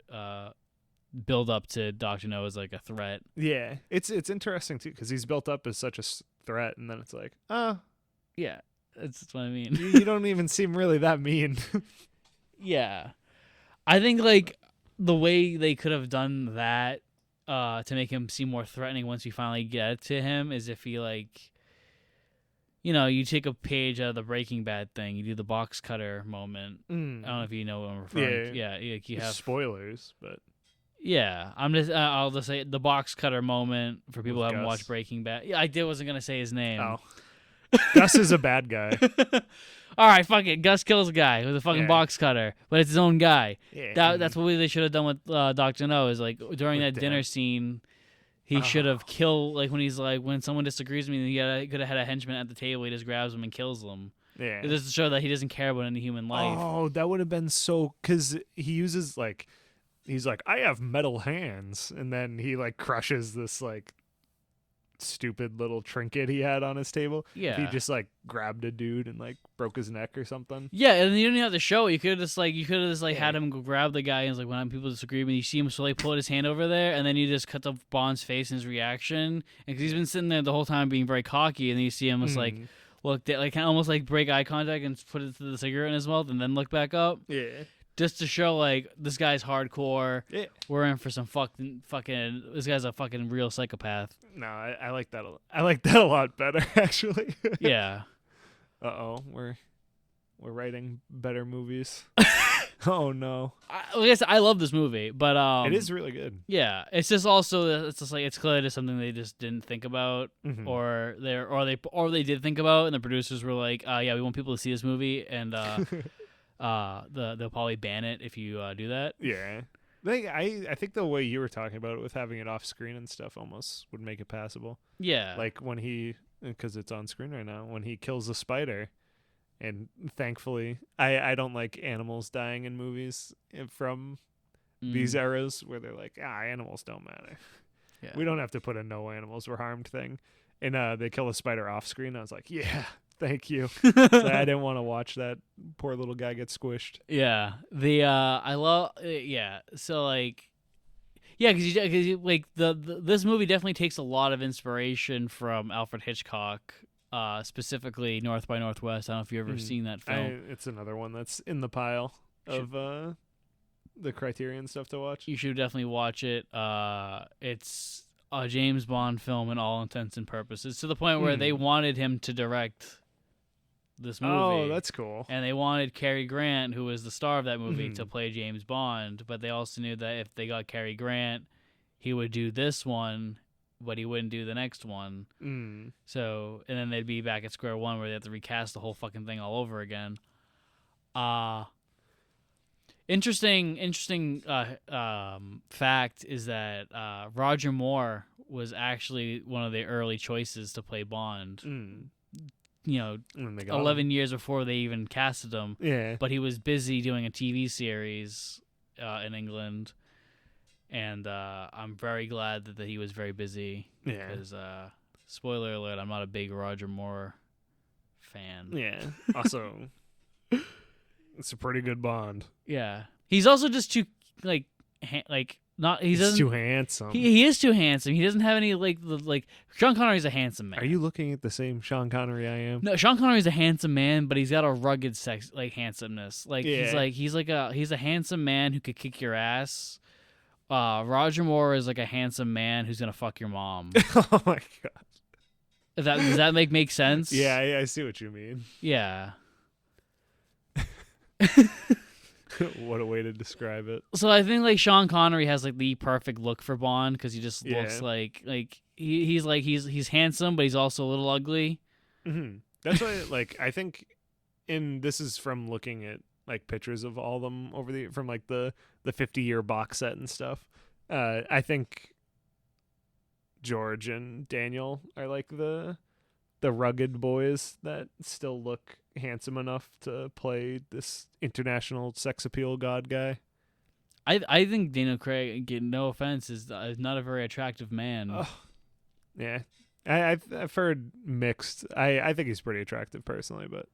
build up to Dr. No as like a threat. Yeah. It's interesting too because he's built up as such a threat, and then it's like, yeah, that's what I mean. You don't even seem really that mean. Yeah. I think like the way they could have done that to make him seem more threatening once you finally get to him is if he like, you take a page out of the Breaking Bad thing, you do the box cutter moment. I don't know if you know what I'm referring to. Yeah, you have spoilers, but yeah, I'll just say the box cutter moment for people who haven't watched Breaking Bad. Yeah, wasn't gonna say his name. Oh, Gus is a bad guy. All right, fuck it. Gus kills a guy with a fucking box cutter, but it's his own guy. Yeah, that's what they should have done with Dr. No. Is like during that dinner scene, he should have killed. Like when someone disagrees with me, he could have had a henchman at the table. He just grabs him and kills them. Yeah, just to show that he doesn't care about any human life. Oh, that would have been so. Because he uses like, he's like, I have metal hands, and then he like crushes this like stupid little trinket he had on his table. Yeah, he just like grabbed a dude and like broke his neck or something. Yeah, and you didn't have to show it. You could have just had him go grab the guy, and it's like when people disagree with me, you see him slowly pull his hand over there, and then you just cut the Bond's face and his reaction, and because he's been sitting there the whole time being very cocky, and then you see him just like look, like almost like break eye contact and put it to the cigarette in his mouth, and then look back up. Yeah. Just to show, like, this guy's hardcore. Yeah. We're in for some fucking. This guy's a fucking real psychopath. No, I like that. I like that a lot better, actually. Yeah. We're writing better movies. Oh no. I love this movie, but it is really good. Yeah, it's just also it's clearly something they just didn't think about, or they did think about, and the producers were like, yeah, we want people to see this movie, and they'll probably ban it if you do that. Yeah. I think the way you were talking about it with having it off screen and stuff almost would make it passable. Yeah. Like when because it's on screen right now, when he kills the spider, and thankfully I don't like animals dying in movies from these eras where they're like, animals don't matter. Yeah. We don't have to put a no animals were harmed thing. And they kill a spider off screen. I was like, yeah. Thank you. So I didn't want to watch that poor little guy get squished. Yeah. I love. Yeah. So like, yeah, because like this movie definitely takes a lot of inspiration from Alfred Hitchcock, specifically North by Northwest. I don't know if you've ever seen that film. It's another one that's in the pile of the Criterion stuff to watch. You should definitely watch it. It's a James Bond film in all intents and purposes, to the point where they wanted him to direct this movie. Oh, that's cool. And they wanted Cary Grant, who was the star of that movie, to play James Bond, but they also knew that if they got Cary Grant, he would do this one, but he wouldn't do the next one. So, and then they'd be back at square one where they have to recast the whole fucking thing all over again. Interesting fact is that Roger Moore was actually one of the early choices to play Bond. 11 years before they even casted him. Yeah. But he was busy doing a TV series in England. And I'm very glad that he was very busy. Yeah. Because, spoiler alert, I'm not a big Roger Moore fan. Yeah. Also, it's a pretty good Bond. Yeah. He's also just too, he's too handsome. He is too handsome. He doesn't have any, Sean Connery's a handsome man. Are you looking at the same Sean Connery I am? No, Sean Connery's a handsome man, but he's got a rugged handsomeness. Yeah. He's a handsome man who could kick your ass. Roger Moore is like a handsome man who's gonna fuck your mom. Oh my god. Does that make sense? Yeah, I see what you mean. Yeah. What a way to describe it. So I think Sean Connery has the perfect look for Bond because he just looks he's handsome, but he's also a little ugly. Mm-hmm. That's why I think, and this is from looking at pictures of all of them from the 50-year box set and stuff. I think George and Daniel are the rugged boys that still look handsome enough to play this international sex appeal god guy. I think Daniel Craig, no offense, is not a very attractive man. Oh, yeah, I've heard mixed. I think he's pretty attractive personally, but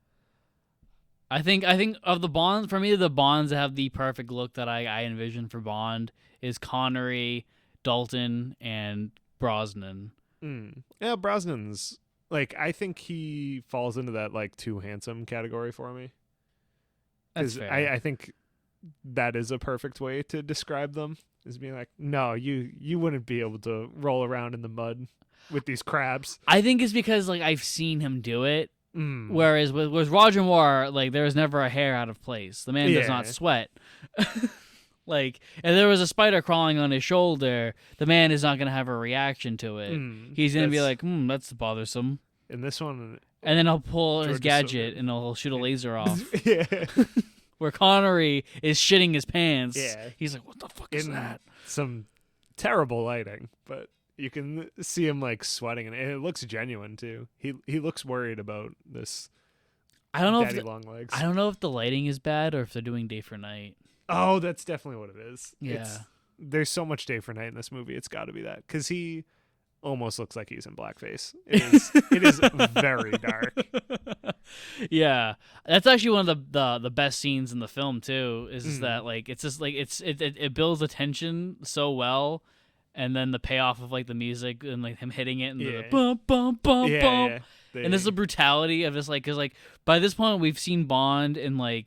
I think of the Bonds, for me, the Bonds that have the perfect look that I envision for Bond is Connery, Dalton, and Brosnan. Yeah, Brosnan's I think he falls into that too handsome category for me. That's fair. I think that is a perfect way to describe them, is being no, you wouldn't be able to roll around in the mud with these crabs. I think it's because I've seen him do it. Whereas with Roger Moore, there was never a hair out of place. The man does not sweat. If there was a spider crawling on his shoulder, the man is not going to have a reaction to it. He's going to be that's bothersome. In this one, and then he'll pull his gadget and he'll shoot a laser off. Yeah. Where Connery is shitting his pants. Yeah. He's like, what the fuck is that? Some terrible lighting, but you can see him sweating, and it looks genuine too. He looks worried about this. I don't know daddy if long legs. I don't know if the lighting is bad or if they're doing day for night. Oh, that's definitely what it is. Yeah. There's so much day for night in this movie. It's got to be that, because he almost looks like he's in blackface. It is very dark. Yeah, that's actually one of the best scenes in the film too. Is that it's just it builds the tension so well, and then the payoff of the music and him hitting it and the bump bump bump bump, and there's the brutality of this because by this point we've seen Bond in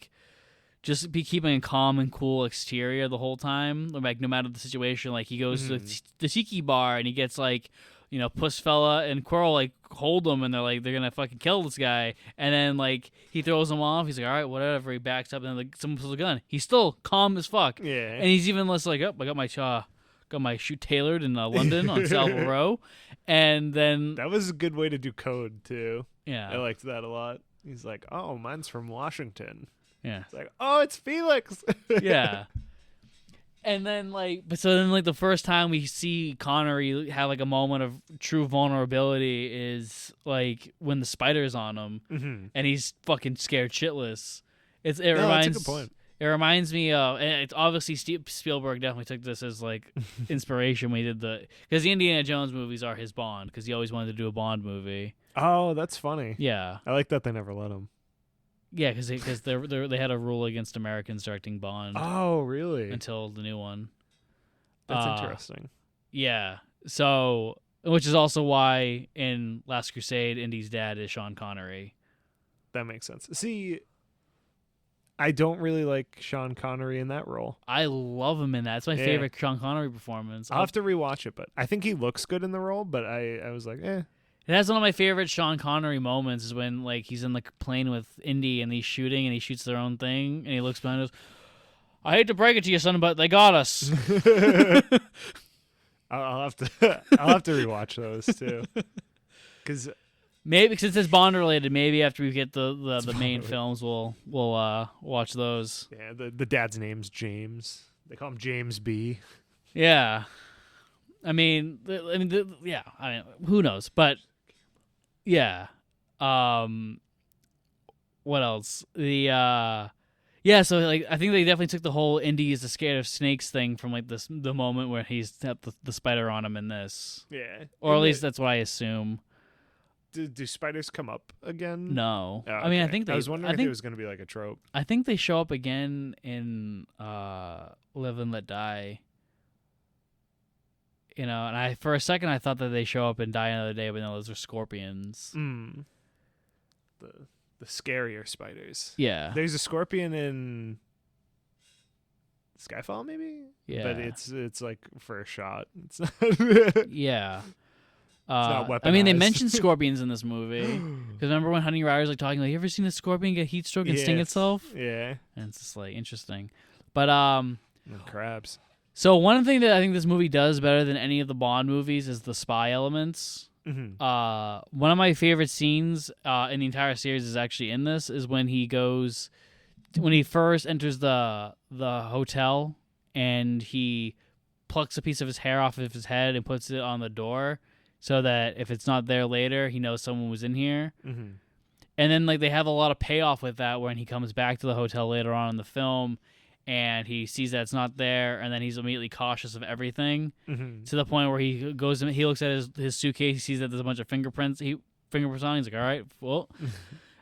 just be keeping a calm and cool exterior the whole time. No matter the situation, he goes to the tiki bar and he gets Puss Fella and Quirrell hold him and they're gonna fucking kill this guy. And then he throws him off. He's like, all right, whatever. He backs up and then someone pulls a gun. He's still calm as fuck. Yeah. And he's even less I got my shoot tailored in London on Savile Row. And then that was a good way to do code too. Yeah, I liked that a lot. He's like, oh, mine's from Washington. Yeah. It's oh, it's Felix. Yeah. And then the first time we see Connery have a moment of true vulnerability is when the spider's on him and he's fucking scared shitless. That's a good point. It reminds me of, and it's obviously Spielberg definitely took this as inspiration when he did because the Indiana Jones movies are his Bond, because he always wanted to do a Bond movie. Oh, that's funny. Yeah. I like that they never let him. Yeah, because they had a rule against Americans directing Bond. Oh, really? Until the new one. That's interesting. Yeah. So, which is also why in Last Crusade, Indy's dad is Sean Connery. That makes sense. See, I don't really like Sean Connery in that role. I love him in that. It's my favorite Sean Connery performance. I'll have to rewatch it, but I think he looks good in the role, but I was like, eh. It has one of my favorite Sean Connery moments is when like he's in the plane with Indy and he's shooting and he shoots their own thing and he looks behind us. I hate to break it to you, son, but they got us. I'll have to rewatch those too, because maybe since it's Bond related, maybe after we get the main films, we'll watch those. Yeah, the dad's name's James. They call him James B. Yeah, I mean, who knows? But yeah, what else? Yeah, so like I think they definitely took the whole Indy is scared of snakes thing from like the moment where he's got the spider on him in this. Yeah, or at least that's what I assume. Do spiders come up again? No, Oh, I mean okay. I think I was wondering if it was going to be like a trope. I think they show up again in Live and Let Die. You know, and for a second I thought that they show up in Die Another Day, but no, those are scorpions. The scarier spiders. Yeah. There's a scorpion in Skyfall, maybe? Yeah. But it's like for a shot. It's not yeah. It's not weaponized. I mean, they mentioned scorpions in this movie. Because remember when Honey Ryder's like talking, like, you ever seen a scorpion get heat stroke and sting itself? Yeah. And it's just like interesting. But and crabs. So one thing that I think this movie does better than any of the Bond movies is the spy elements. Mm-hmm. One of my favorite scenes in the entire series is actually in this, is when he first enters the hotel and he plucks a piece of his hair off of his head and puts it on the door so that if it's not there later, he knows someone was in here. Mm-hmm. And then like they have a lot of payoff with that when he comes back to the hotel later on in the film and he sees that it's not there, and then he's immediately cautious of everything to the point where he goes and he looks at his suitcase, he sees that there's a bunch of fingerprints on it, he's like, all right, well.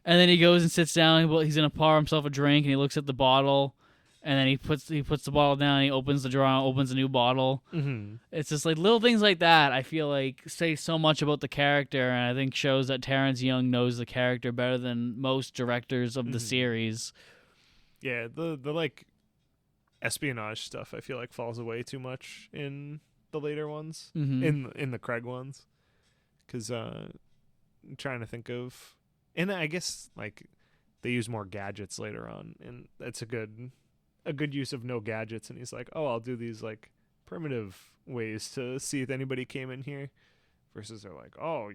And then he goes and sits down, he's going to pour himself a drink, and he looks at the bottle, and then he puts the bottle down, and he opens the drawer and opens a new bottle. Mm-hmm. It's just like little things like that I feel like say so much about the character, and I think shows that Terrence Young knows the character better than most directors of the series. Yeah, the like espionage stuff I feel like falls away too much in the later ones, in the Craig ones, because I'm trying to think of, and I guess like they use more gadgets later on, and that's a good use of no gadgets. And he's like, oh, I'll do these like primitive ways to see if anybody came in here, versus they're like, oh,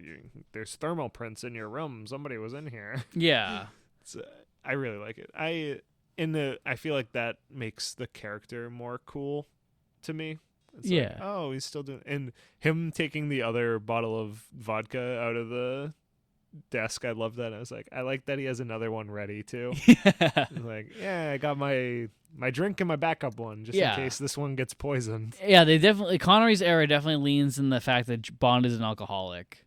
there's thermal prints in your room, somebody was in here. Yeah. I really like it. I feel like that makes the character more cool to me. It's like, oh, he's still doing, and him taking the other bottle of vodka out of the desk, I love that. I was like, I like that he has another one ready too. Yeah. Like, I got my drink and my backup one just in case this one gets poisoned. Yeah, they definitely, Connery's era definitely leans in the fact that Bond is an alcoholic.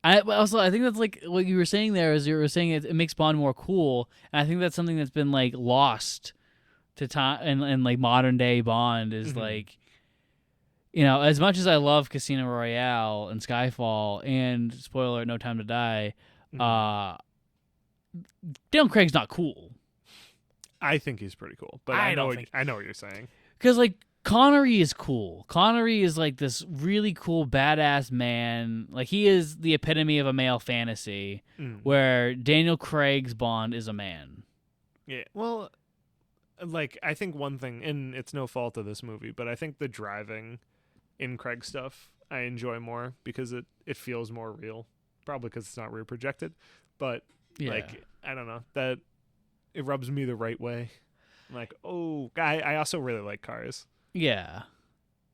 I think that's like what you were saying there, is you were saying it makes Bond more cool, and I think that's something that's been like lost to time in like modern day Bond is like, you know, as much as I love Casino Royale and Skyfall and spoiler, No Time to Die, Daniel Craig's not cool. I think he's pretty cool, but I know what you're saying, because like Connery is cool. Connery is like this really cool, badass man. Like he is the epitome of a male fantasy, where Daniel Craig's Bond is a man. Yeah, well, like I think one thing, and it's no fault of this movie, but I think the driving in Craig stuff I enjoy more because it feels more real. Probably because it's not rear projected, but like I don't know, that it rubs me the right way. I'm like, oh, I also really like cars. Yeah,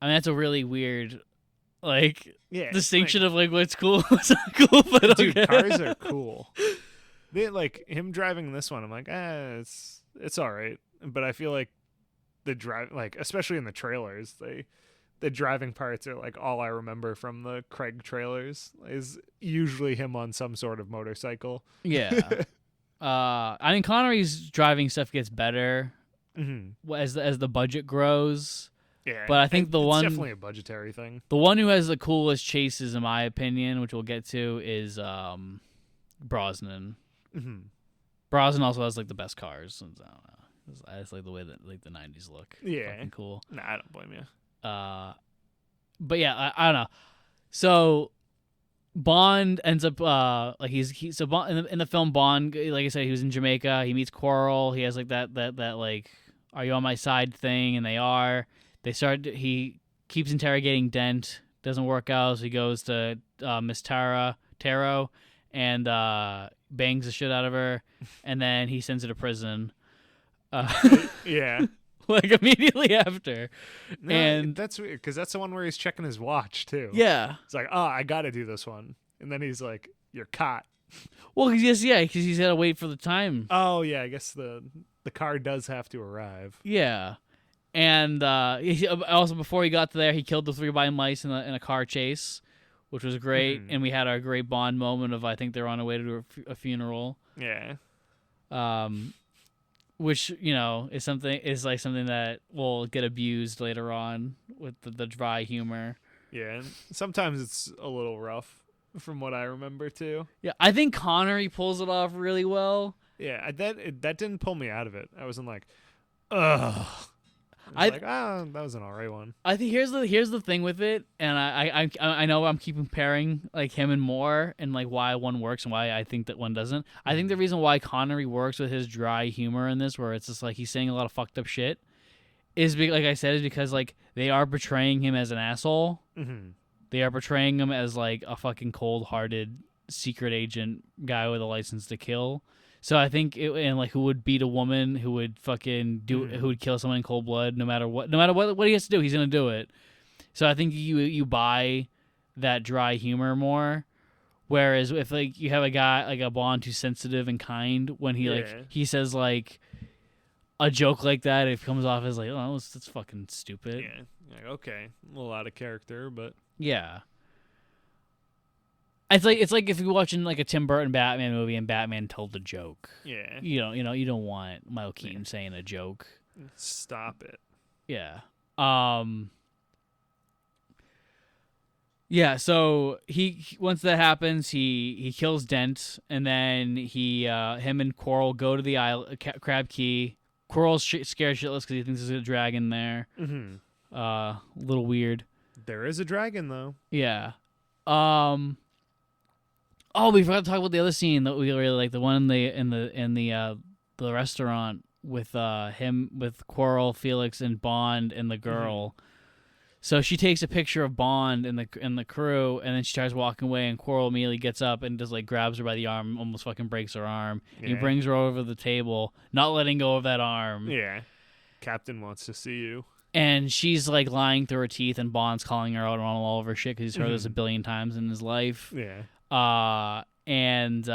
I mean that's a really weird, like, distinction like, of like what's cool, what's not cool. But dude, cars are cool. They like him driving this one. I'm like, it's all right, but I feel like the drive, like especially in the trailers, the driving parts are like all I remember from the Craig trailers is usually him on some sort of motorcycle. Yeah, I mean Connery's driving stuff gets better. As the budget grows, but I think it's definitely a budgetary thing. The one who has the coolest chases, in my opinion, which we'll get to, is Brosnan. Brosnan also has like the best cars. I don't know. I just like the way that like the '90s look. Yeah, Fucking cool. Nah, I don't blame you. But yeah, I don't know. So Bond ends up like so Bond, in the film Bond, like I said, he was in Jamaica. He meets Coral. He has like that like, are you on my side thing, and they are. He keeps interrogating Dent. Doesn't work out, so he goes to Miss Taro, and bangs the shit out of her, and then he sends her to prison. Yeah. Like immediately after. No, and that's weird, because that's the one where he's checking his watch too. Yeah. It's like, oh, I gotta do this one. And then he's like, you're caught. Well, because he's got to wait for the time. Oh, yeah, I guess the car does have to arrive. Yeah. And also, before he got to there, he killed the 3 blind mice in a car chase, which was great. And we had our great Bond moment of, I think they're on their way to a funeral. Yeah. Which, is something that will get abused later on with the dry humor. Yeah, and sometimes it's a little rough from what I remember too. Yeah, I think Connery pulls it off really well. Yeah, that didn't pull me out of it. I wasn't like, ugh. I was that was an alright one. I think here's the thing with it, and I know I'm keep comparing like him and Moore and like why one works and why I think that one doesn't. I think the reason why Connery works with his dry humor in this, where it's just like he's saying a lot of fucked up shit, is like I said, is because like they are portraying him as an asshole. Mm-hmm. They are portraying him as like a fucking cold-hearted secret agent guy with a license to kill. So I think and like who would beat a woman, who would fucking who would kill someone in cold blood, no matter what he has to do, he's gonna do it. So I think you buy that dry humor more. Whereas if like you have a guy like a Bond who's sensitive and kind, when he says like a joke like that, it comes off as like, oh, that's fucking stupid. Yeah, like, okay, a little out of character, but yeah. It's like if you're watching like a Tim Burton Batman movie and Batman told the joke. Yeah. You don't want Michael Keaton saying a joke. Stop it. Yeah. Yeah, so he once that happens, he kills Dent, and then him and Coral go to the Crab Key. Coral's scared shitless because he thinks there's a dragon there. Mm-hmm. A little weird. There is a dragon though. Yeah. Oh, we forgot to talk about the other scene that we really like, the one in the restaurant with him with Coral, Felix, and Bond and the girl. Mm-hmm. So she takes a picture of Bond and the crew, and then she starts walking away, and Coral immediately gets up and just like grabs her by the arm, almost fucking breaks her arm. Yeah. And he brings her over the table, not letting go of that arm. Yeah. Captain wants to see you. And she's like lying through her teeth, and Bond's calling her out on all of her shit because he's heard this a billion times in his life. Yeah. And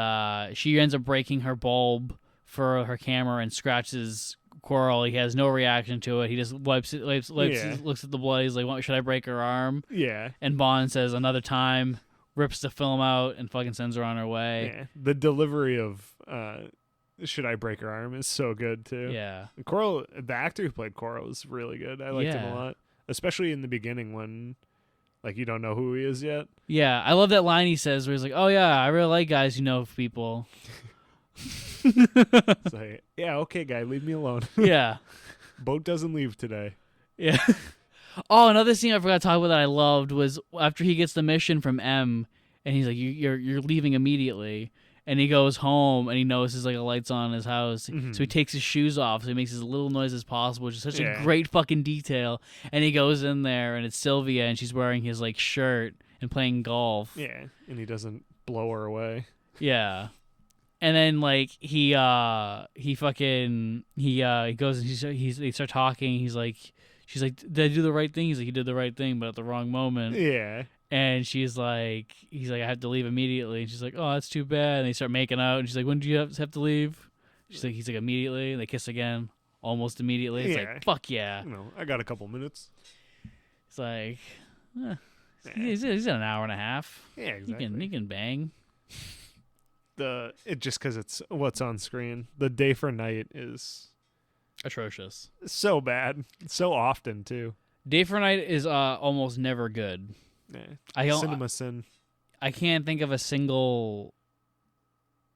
she ends up breaking her bulb for her camera and scratches Coral. He has no reaction to it. He just wipes, looks at the blood. He's like, "What, should I break her arm?" Yeah. And Bond says, "Another time," rips the film out and fucking sends her on her way. Yeah. The delivery of "Should I break her arm" is so good too. Yeah. Coral, the actor who played Coral, is really good. I liked him a lot, especially in the beginning when like you don't know who he is yet. Yeah, I love that line he says where he's like, "Oh yeah, I really like guys who know people." It's like, yeah, okay, guy, leave me alone. Yeah. Boat doesn't leave today. Yeah. Oh, another scene I forgot to talk about that I loved was after he gets the mission from M, and he's like, "You're leaving immediately." And he goes home and he notices like a light's on in his house. Mm-hmm. So he takes his shoes off, so he makes as little noise as possible, which is such a great fucking detail. And he goes in there and it's Sylvia, and she's wearing his like shirt and playing golf. Yeah, and he doesn't blow her away. Yeah. And then like he goes and they start talking. She's like, "Did I do the right thing?" He's like, "You did the right thing, but at the wrong moment." Yeah. And he's like, "I have to leave immediately." And she's like, "Oh, that's too bad." And they start making out. And she's like, "When do you have to leave?" He's like, "Immediately." And they kiss again, almost immediately. It's like, fuck yeah. No, I got a couple minutes. It's like, he's in an hour and a half. Yeah, exactly. He can bang. Just because it's what's on screen. The day for night is atrocious. So bad. So often too. Day for night is almost never good. Yeah. Cinema sin. I can't think of a single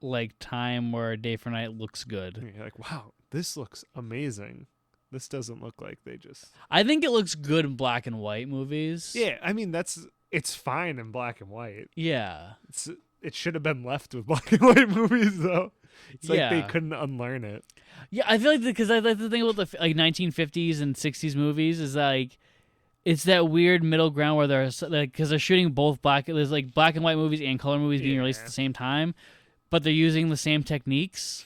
like time where Day for Night looks good. And you're like, wow, this looks amazing. This doesn't look like they just. I think it looks good in black and white movies. Yeah, I mean it's fine in black and white. Yeah. It should have been left with black and white movies though. It's like they couldn't unlearn it. Yeah, I feel like because I like the thing about the like 1950s and 60s movies is like it's that weird middle ground where they're like because they're shooting both there's like black and white movies and color movies being released at the same time, but they're using the same techniques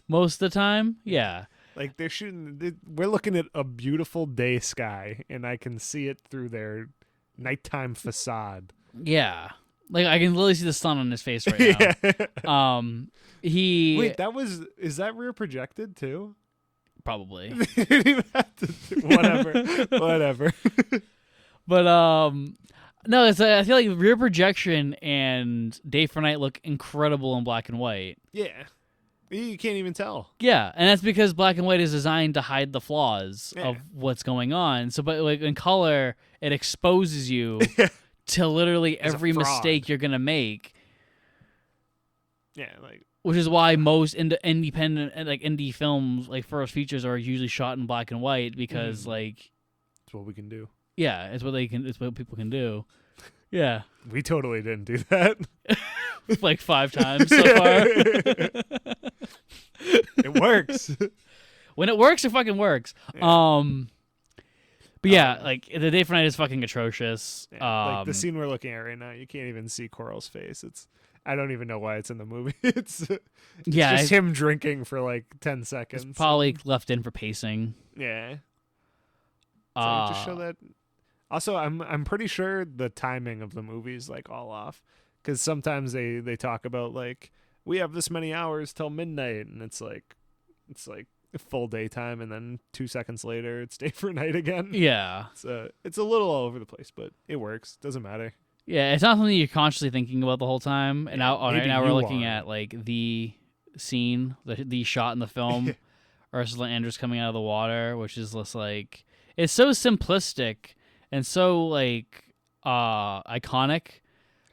most of the time. Yeah. Like we're looking at a beautiful day sky, and I can see it through their nighttime facade. Yeah, like I can literally see the sun on his face right now. Yeah. Wait, is that rear projected too? Probably. Whatever. But no, I feel like rear projection and Day for Night look incredible in black and white. Yeah. You can't even tell. Yeah, and that's because black and white is designed to hide the flaws of what's going on. So, but like in color, it exposes you to literally every mistake you're gonna make. Yeah, like which is why most independent like indie films, like first features, are usually shot in black and white because like it's what we can do. Yeah, it's what people can do. Yeah, we totally didn't do that. Like 5 times so far. It works. When it works, it fucking works. Yeah. But yeah, like the Day for Night is fucking atrocious. Yeah, like the scene we're looking at right now, you can't even see Coral's face. I don't even know why it's in the movie. It's just him drinking for like 10 seconds. It's probably left in for pacing. Yeah. So just show that. Also, I'm pretty sure the timing of the movie is like all off. Because sometimes they talk about like we have this many hours till midnight, and it's like full daytime, and then 2 seconds later it's Day for Night again. Yeah, it's a little all over the place, but it works. Doesn't matter. Yeah, it's not something you're consciously thinking about the whole time. And now we're looking at like the scene, the shot in the film, Ursula Andress coming out of the water, which is just like it's so simplistic and so like iconic.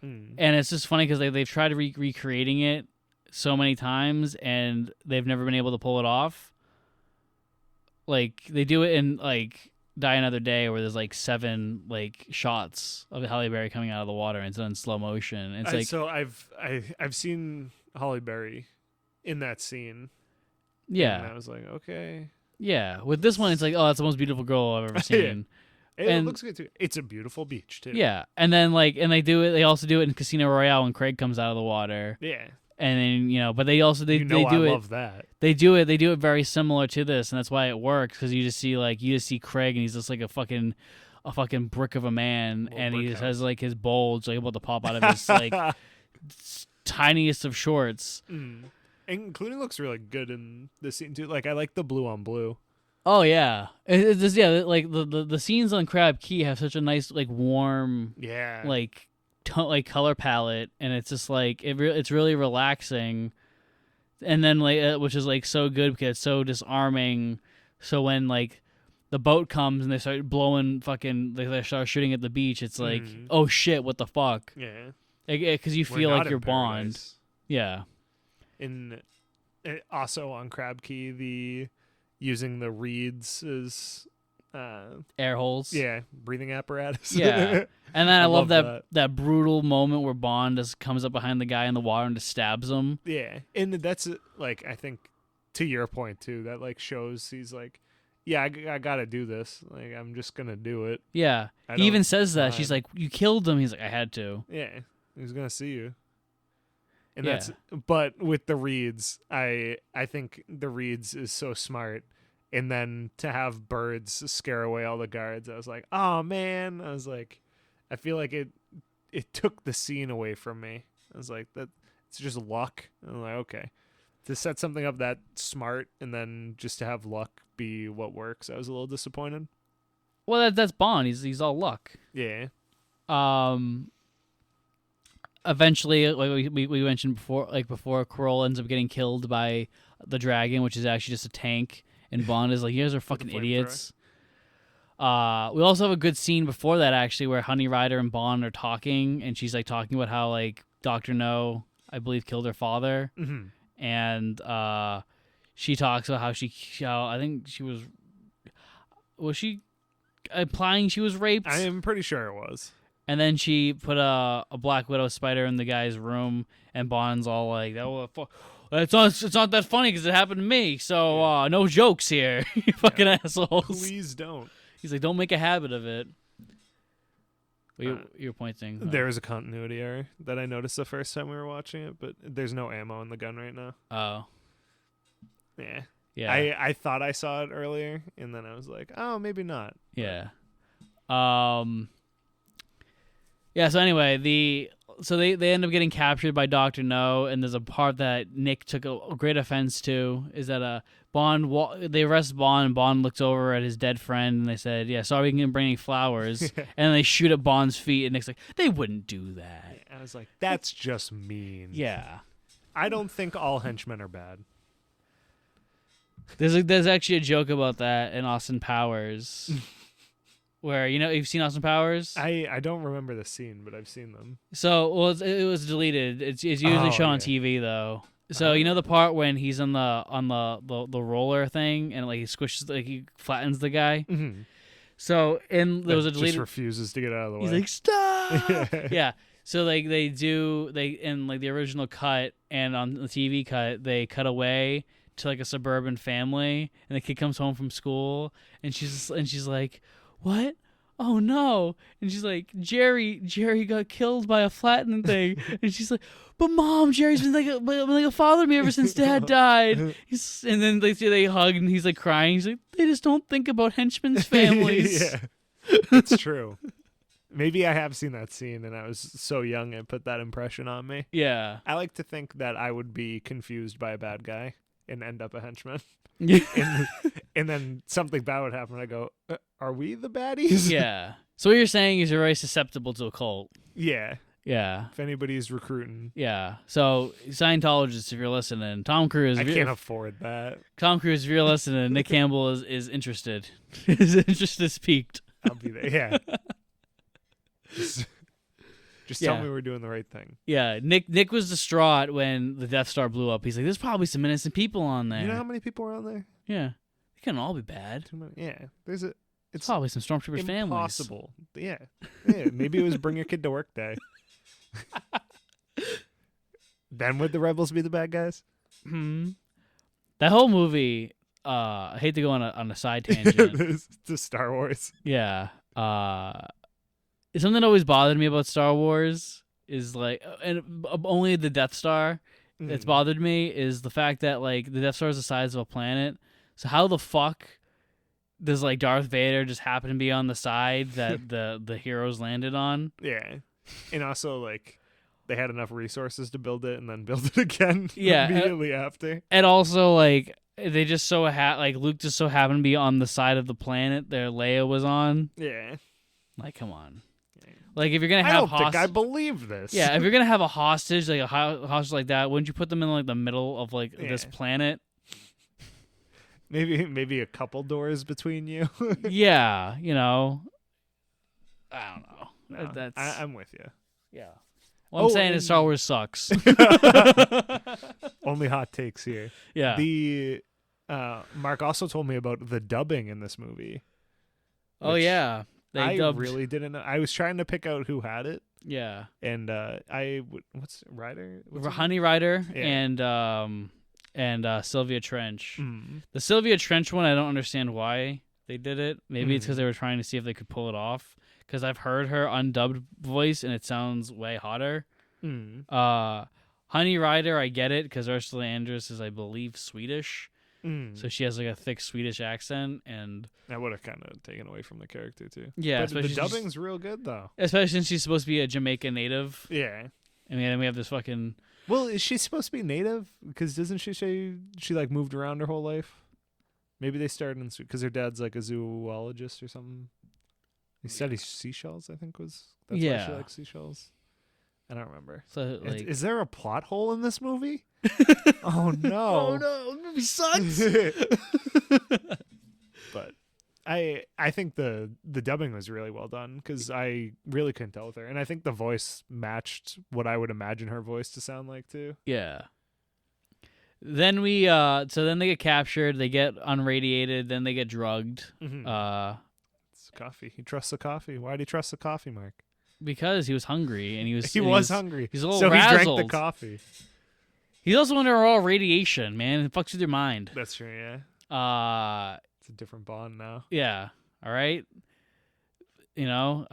And it's just funny because they've tried recreating it so many times and they've never been able to pull it off. Like they do it in like Die Another Day where there's like 7 like shots of Halle Berry coming out of the water and it's done in slow motion. It's like so I've seen Halle Berry in that scene. Yeah, and I was like, okay. Yeah, with this one it's like, oh, that's the most beautiful girl I've ever seen. It looks good too. It's a beautiful beach too. Yeah, and then like, and they also do it in Casino Royale when Craig comes out of the water. Yeah, and then but they also do it. I love that. They do it very similar to this, and that's why it works because you just see Craig and he's just like a fucking brick of a man, and he just has like his bulge like about to pop out of his like tiniest of shorts. And Clooney looks really good in this scene too. Like I like the blue on blue. Oh yeah, it's just like the scenes on Crab Key have such a nice like warm like color palette, and it's just like it's really relaxing, and then like which is like so good because it's so disarming. So when like the boat comes and they start blowing they start shooting at the beach, it's like oh shit, what the fuck? Yeah, because you feel like you're Bond. Yeah, and also on Crab Key using the reeds as air holes. Yeah, breathing apparatus. Yeah. And then I love that brutal moment where Bond just comes up behind the guy in the water and just stabs him. Yeah. And that's like I think to your point too, that like shows he's like, yeah, I got to do this. Like I'm just going to do it. Yeah. He even says that. She's like, "You killed him." He's like, "I had to." Yeah. He's going to see you. And but with the reeds, I think the reeds is so smart. And then to have birds scare away all the guards, I was like, oh man. I was like, I feel like it took the scene away from me. I was like, it's just luck. And I'm like, okay. To set something up that smart and then just to have luck be what works, I was a little disappointed. Well, that's Bond. He's all luck. Yeah. Eventually, like we mentioned before, Kroll ends up getting killed by the dragon, which is actually just a tank, and Bond is like, "You guys are fucking idiots." We also have a good scene before that actually, where Honey Rider and Bond are talking, and she's like talking about how like Dr. No I believe, killed her father. And she talks about how I think she was she implying she was raped? I am pretty sure it was. And then she put a Black Widow spider in the guy's room, and Bond's all like, "Oh, it's not that funny because it happened to me. So no jokes here, you fucking assholes. Please don't." He's like, "Don't make a habit of it." You're pointing. There is a continuity error that I noticed the first time we were watching it, but there's no ammo in the gun right now. Oh. Yeah. Yeah. I thought I saw it earlier, and then I was like, oh, maybe not. Yeah. Yeah, so anyway, they end up getting captured by Dr. No, and there's a part that Nick took a great offense to, is that they arrest Bond, and Bond looks over at his dead friend, and they said, "Yeah, sorry we can bring any flowers," and they shoot at Bond's feet, and Nick's like, "They wouldn't do that." I was like, that's just mean. Yeah. I don't think all henchmen are bad. There's actually a joke about that in Austin Powers. Where, you've seen Austin Powers? I don't remember the scene, but I've seen them. So, well, it was deleted. It's usually shown on TV though. So you know the part when he's on the roller thing and like he squishes, like he flattens the guy. Mm-hmm. So there was a deleted. Just refuses to get out of the way. He's like, "Stop!" Yeah. So like they in like the original cut and on the TV cut, they cut away to like a suburban family, and the kid comes home from school, and she's like, "What? Oh no!" And she's like, Jerry got killed by a flattening thing." And she's like, "But Mom, Jerry's been like a father to me ever since Dad died." And then they hug, and he's like crying. He's like, "They just don't think about henchmen's families." Yeah, it's true. Maybe I have seen that scene, and I was so young it put that impression on me. Yeah. I like to think that I would be confused by a bad guy and end up a henchman. and then something bad would happen. I go, "Are we the baddies?" Yeah. So what you're saying is you're very susceptible to a cult. Yeah. Yeah. If anybody's recruiting. Yeah. So Scientologists, if you're listening, Tom Cruise. I can't afford that. Tom Cruise, if you're listening, Nick Campbell is interested. His interest is piqued. I'll be there. Yeah. Just tell me we're doing the right thing. Yeah, Nick was distraught when the Death Star blew up. He's like, "There's probably some innocent people on there." You know how many people are on there? Yeah, they couldn't all be bad. Too many. Yeah, it's probably some stormtroopers' families. Impossible. Yeah, maybe it was bring your kid to work day. Then would the rebels be the bad guys? That whole movie. I hate to go on a side tangent. To Star Wars. Yeah. Something that always bothered me about Star Wars is like, and only the Death Star that's bothered me is the fact that like the Death Star is the size of a planet. So how the fuck does like Darth Vader just happen to be on the side that the heroes landed on? Yeah, and also like they had enough resources to build it and then build it again. Yeah, immediately after. And also like they just like Luke just so happened to be on the side of the planet that Leia was on. Yeah, like come on. Like if you're gonna have, I don't think I believe this. Yeah, if you're gonna have a hostage, like a hostage like that, wouldn't you put them in like the middle of like this planet? Maybe a couple doors between you. Yeah, I don't know. No, I'm with you. Yeah. What I'm saying is Star Wars sucks. Only hot takes here. Yeah. The Mark also told me about the dubbing in this movie. Oh yeah. Really didn't know. I was trying to pick out who had it. Yeah. And what's Ryder? Honey Ryder and Sylvia Trench. The Sylvia Trench one, I don't understand why they did it. Maybe it's because they were trying to see if they could pull it off. Because I've heard her undubbed voice and it sounds way hotter. Honey Ryder, I get it because Ursula Andress is, I believe, Swedish. So she has like a thick Swedish accent, and that would have kind of taken away from the character too. Yeah, but the dubbing's real good though. Especially since she's supposed to be a Jamaican native. Yeah, I mean, then we have this fucking. Well, is she supposed to be native? Because doesn't she say she like moved around her whole life? Maybe they started in because her dad's like a zoologist or something. He studies seashells, I think why she likes seashells. I don't remember. So, like, is there a plot hole in this movie? Oh no! Oh no! The movie sucks. But I think the dubbing was really well done because I really couldn't tell with her, and I think the voice matched what I would imagine her voice to sound like too. Yeah. Then so then they get captured, they get unradiated, then they get drugged. It's coffee. He trusts the coffee. Why did he trust the coffee, Mark? Because he was hungry and he was hungry. He's a little so razzled. He drank the coffee. He's also under all radiation, man. It fucks with your mind. That's true, yeah. It's a different Bond now. Yeah. All right. You know,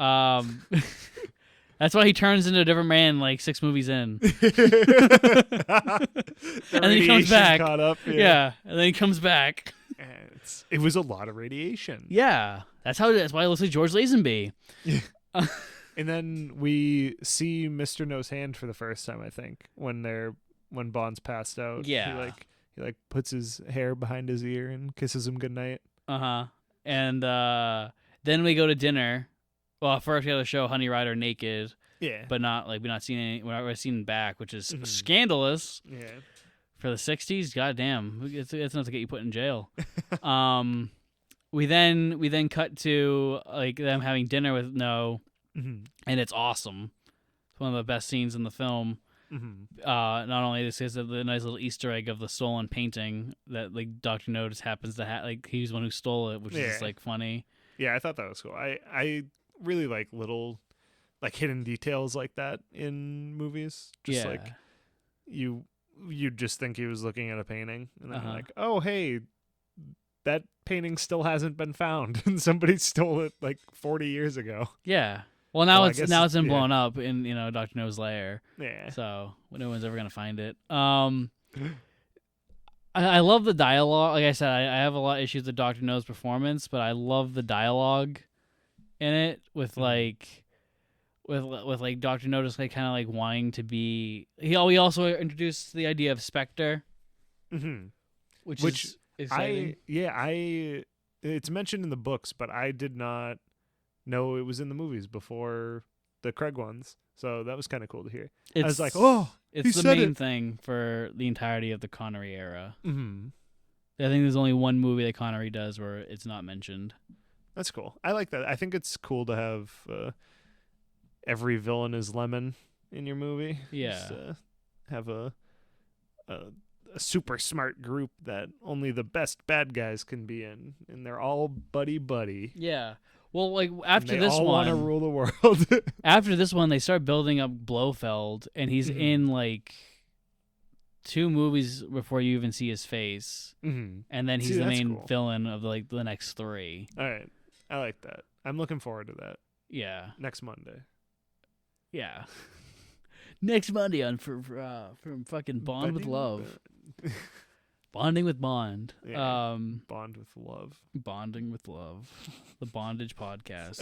that's why he turns into a different man like 6 movies in. The and then he comes back. Caught up, yeah. And then he comes back. And it was a lot of radiation. Yeah. That's why it looks like George Lazenby. And then we see Mr. No's hand for the first time, I think, when Bond's passed out. Yeah. He puts his hair behind his ear and kisses him goodnight. And then we go to dinner. Well, first we have to show Honey Rider naked. Yeah. But we're not seeing back, which is scandalous. Yeah. For the 60s, goddamn, it's enough to get you put in jail. We then cut to them having dinner with No, and it's awesome. It's one of the best scenes in the film. Not only this is the nice little Easter egg of the stolen painting that Dr. No just happens to have. He's the one who stole it, which is just funny. Yeah, I thought that was cool. I really like little hidden details like that in movies. Just you just think he was looking at a painting, and then you're like, oh hey, that painting still hasn't been found, and somebody stole it 40 years ago. Yeah. Well, now it's been blown up in Dr. No's lair. Yeah. So no one's ever gonna find it. I love the dialogue. Like I said, I have a lot of issues with Dr. No's performance, but I love the dialogue in it with with Dr. No just kind of wanting to be. He also introduced the idea of Spectre, which is exciting. It's mentioned in the books, but I did not know it was in the movies before the Craig ones, so that was kind of cool to hear. I was like, oh, it's the main thing for the entirety of the Connery era. I think there's only one movie that Connery does where it's not mentioned. That's cool. I like that. I think it's cool to have every villain is lemon in your movie. Yeah. Just, have a super smart group that only the best bad guys can be in, and they're all buddy. Yeah. Well, after this one, they all want to rule the world. After this one, they start building up Blofeld, and he's in 2 movies before you even see his face, and then he's the main villain of the next 3. All right, I like that. I'm looking forward to that. Yeah. Next Monday. Yeah. Next Monday on from fucking Bond with Love. Bonding with Bond. Yeah. Bond with Love. Bonding with Love. The Bondage Podcast.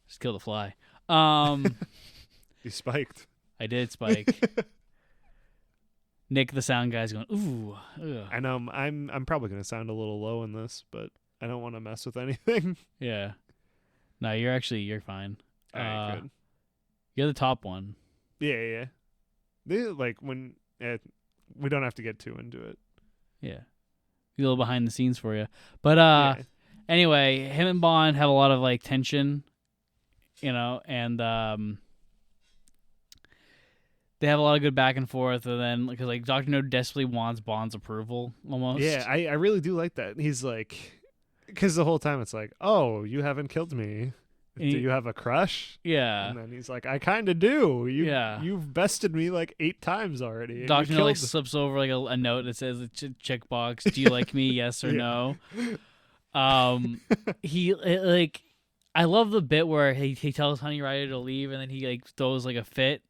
Just kill the fly. You spiked. I did spike. Nick, the sound guy's going, ooh. Ugh. I know. I'm probably going to sound a little low in this, but I don't want to mess with anything. Yeah. No, you're fine. All right, good. You're the top one. Yeah. They when we don't have to get too into it. Yeah. A little behind the scenes for you. But anyway, him and Bond have a lot of tension, and they have a lot of good back and forth, and then because Dr. No desperately wants Bond's approval almost. Yeah, I really do like that. He's because the whole time it's oh, you haven't killed me. Do you have a crush? Yeah. And then he's like, I kind of do. You've bested me 8 times already. Dr. No slips over a note that says a checkbox. Do you like me? Yes or no? I love the bit where he tells Honey Rider to leave, and then he throws a fit,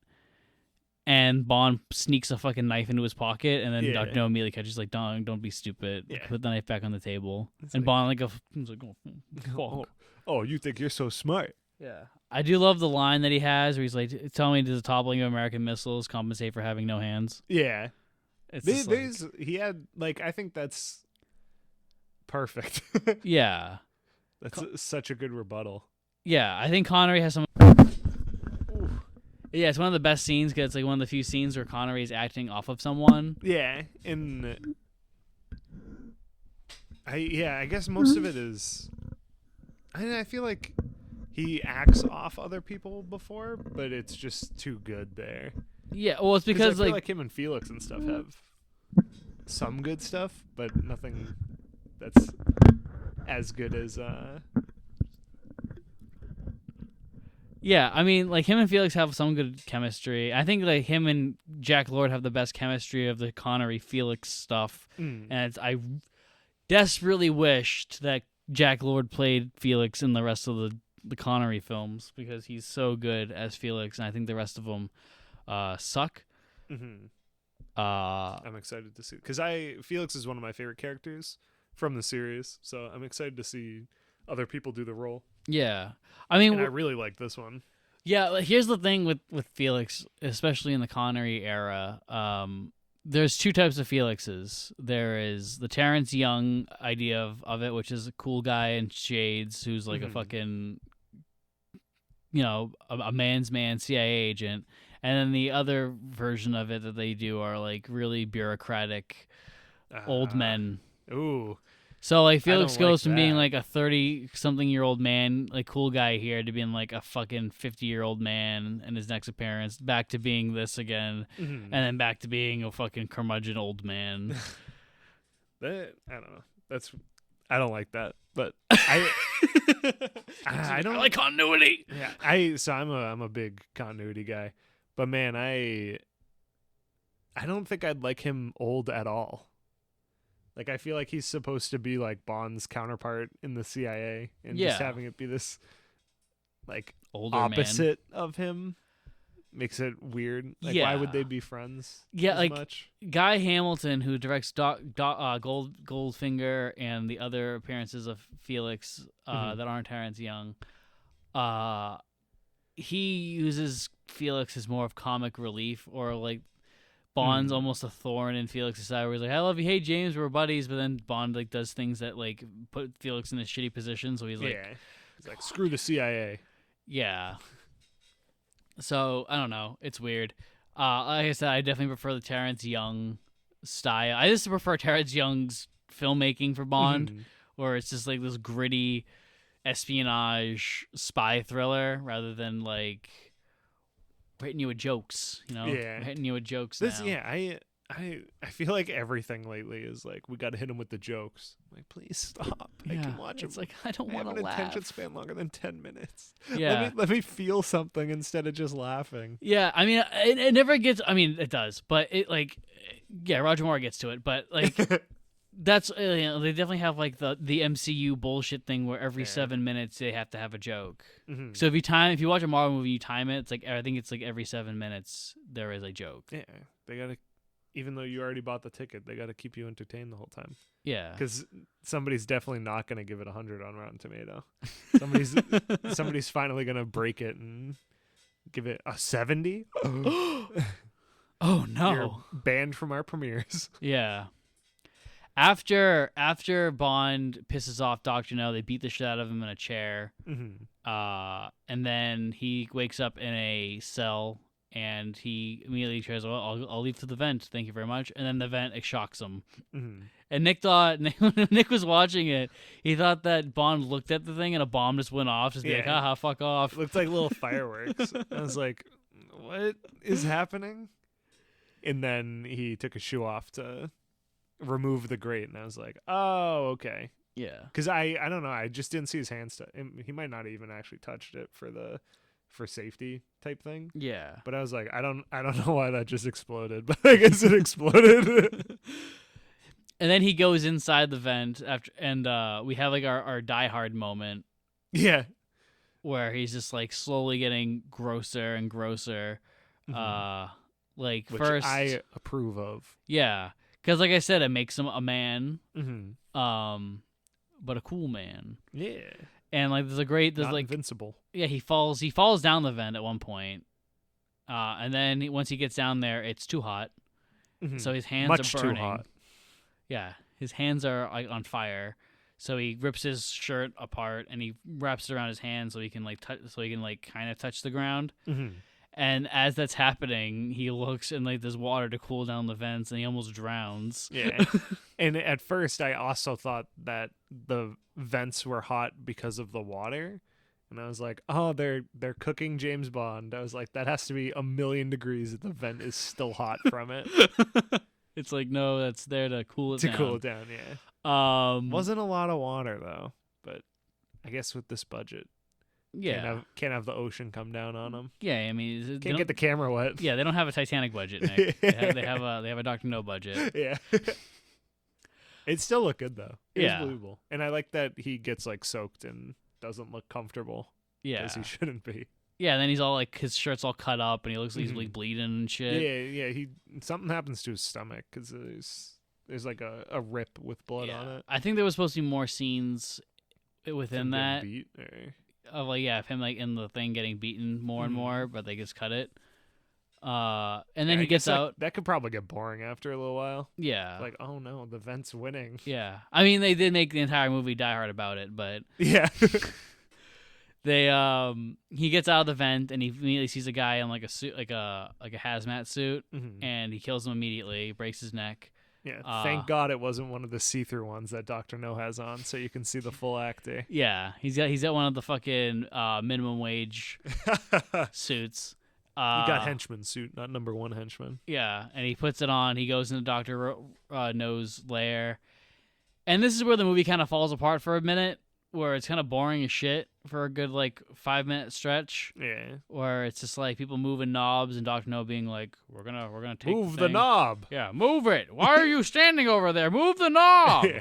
and Bond sneaks a fucking knife into his pocket, and then Dr. No immediately catches don't be stupid. Yeah. Put the knife back on the table. And Bond he's like, oh, fuck. Oh, you think you're so smart. Yeah. I do love the line that he has where he's tell me, does the toppling of American missiles compensate for having no hands? Yeah. He had, I think that's perfect. Yeah. That's such a good rebuttal. Yeah, I think Connery has some... Yeah, it's one of the best scenes because it's one of the few scenes where Connery is acting off of someone. Yeah, and I guess most of it is. I feel like he acts off other people before, but it's just too good there. Yeah, well, it's because I feel like him and Felix and stuff have some good stuff, but nothing that's as good as. Yeah, I mean, like him and Felix have some good chemistry. I think like him and Jack Lord have the best chemistry of the Connery Felix stuff, and I desperately wished that Jack Lord played Felix in the rest of the Connery films because he's so good as Felix, and I think the rest of them suck. I'm excited to see because Felix is one of my favorite characters from the series, so I'm excited to see other people do the role. Yeah, I mean, and I really like this one. Yeah, here's the thing with Felix, especially in the Connery era. There's two types of Felixes. There is the Terrence Young idea of it, which is a cool guy in shades who's like a fucking, a man's man CIA agent. And then the other version of it that they do are like really bureaucratic old men. Ooh. So like Felix goes from being like a 30-something-year-old man, like cool guy here, to being like a fucking 50-year-old man in his next appearance, back to being this again, and then back to being a fucking curmudgeon old man. I don't know. I don't like that, but I don't like continuity. Yeah, I'm a big continuity guy, but man, I don't think I'd like him old at all. Like, I feel like he's supposed to be, like, Bond's counterpart in the CIA. And just having it be this, like, older opposite of him makes it weird. Like, why would they be friends as much? Guy Hamilton, who directs Goldfinger and the other appearances of Felix that aren't Terrence Young, he uses Felix as more of comic relief or, like, Bond's almost a thorn in Felix's side where he's like, I love you, hey James, we're buddies, but then Bond like does things that like put Felix in a shitty position, so he's like screw the CIA. Yeah. So I don't know. It's weird. Like I said, I definitely prefer the Terrence Young style. I just prefer Terrence Young's filmmaking for Bond, where it's just like this gritty espionage spy thriller rather than like hitting you with jokes, hitting you with jokes. I feel like everything lately is like, we got to hit him with the jokes. I'm like, please stop. I can watch him. It's like, I don't want to laugh. Attention span longer than 10 minutes. Yeah. Let me feel something instead of just laughing. Yeah, I mean, it never gets. I mean, it does, but it like, Roger Moore gets to it, but like. That's they definitely have like the MCU bullshit thing where every 7 minutes they have to have a joke. So if you watch a Marvel movie, you time it. It's like I think it's like every 7 minutes there is a joke. Yeah, they gotta, even though you already bought the ticket, they gotta keep you entertained the whole time. Yeah, because somebody's definitely not gonna give it 100 on Rotten Tomato. Somebody's finally gonna break it and give it a 70. Oh no! You're banned from our premieres. Yeah. After Bond pisses off Dr. No, they beat the shit out of him in a chair. And then he wakes up in a cell, and he immediately says, well, I'll leave through the vent. Thank you very much. And then the vent shocks him. And Nick thought, when Nick was watching it, he thought that Bond looked at the thing and a bomb just went off. Just be like, haha, fuck off. It looked like little fireworks. I was like, what is happening? And then he took his shoe off to remove the grate, and I was like, oh, okay. Yeah. Because I don't know, I just didn't see his hands. He might not even actually touched it for safety type thing. Yeah. But I was like, I don't know why that just exploded, but I guess it exploded. And then he goes inside the vent after, and we have like our Die Hard moment. Yeah. Where he's just like slowly getting grosser and grosser. Like which first, I approve of. Yeah. Because, like I said, it makes him a man, but a cool man. Yeah. And like, there's not like invincible. Yeah, he falls down the vent at one point, and then once he gets down there, it's too hot, so his hands are burning. Too hot. Yeah, his hands are like on fire. So he rips his shirt apart and he wraps it around his hand so he can like kind of touch the ground. And as that's happening, he looks and like there's water to cool down the vents, and he almost drowns. Yeah. And at first, I also thought that the vents were hot because of the water. And I was like, oh, they're cooking James Bond. I was like, that has to be 1,000,000 degrees if the vent is still hot from it. It's like, no, that's there to cool it down. To cool it down, yeah. Wasn't a lot of water, though. But I guess with this budget, yeah, can't have the ocean come down on them. Yeah, I mean, can't get the camera wet. Yeah, they don't have a Titanic budget, Nick. they have a Dr. No budget. Yeah. It still looked good though. It Yeah. was believable. And I like that he gets like soaked and doesn't look comfortable. Yeah. As he shouldn't be. Yeah, and then he's all like, his shirt's all cut up and he looks like he's like bleeding and shit. Yeah. Something happens to his stomach because there's like a rip with blood on it. I think there was supposed to be more scenes within that. Beat, or... Of like, yeah, of him like in the thing getting beaten more and more, but they just cut it. And then he gets out. That could probably get boring after a little while. Yeah. Like, oh no, the vent's winning. Yeah. I mean, they did make the entire movie Die Hard about it, but yeah. He gets out of the vent and he immediately sees a guy in like a suit, like a hazmat suit, and he kills him immediately, breaks his neck. Yeah, thank God it wasn't one of the see-through ones that Dr. No has on, so you can see the full actor. Yeah, he's got one of the fucking minimum wage suits. He got henchman suit, not number one henchman. Yeah, and he puts it on. He goes into Dr. No's lair. And this is where the movie kind of falls apart for a minute, where it's kind of boring as shit for a good, like, 5-minute stretch. Yeah. Where it's just, like, people moving knobs and Dr. No being like, we're gonna take Move the knob! Yeah, move it! Why are you standing over there? Move the knob! Yeah.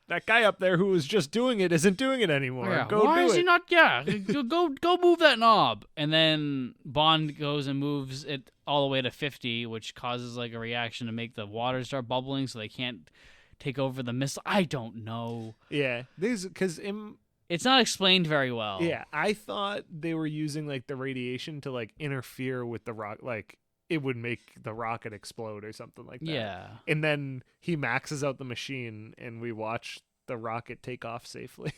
That guy up there who was just doing it isn't doing it anymore. Yeah. Go Why do is it. he not? Yeah, go move that knob. And then Bond goes and moves it all the way to 50, which causes like a reaction to make the water start bubbling, so they can't take over the missile. I don't know. Yeah, it's not explained very well. Yeah, I thought they were using like the radiation to like interfere with the rock, like it would make the rocket explode or something like that. Yeah. And then he maxes out the machine and we watch the rocket take off safely.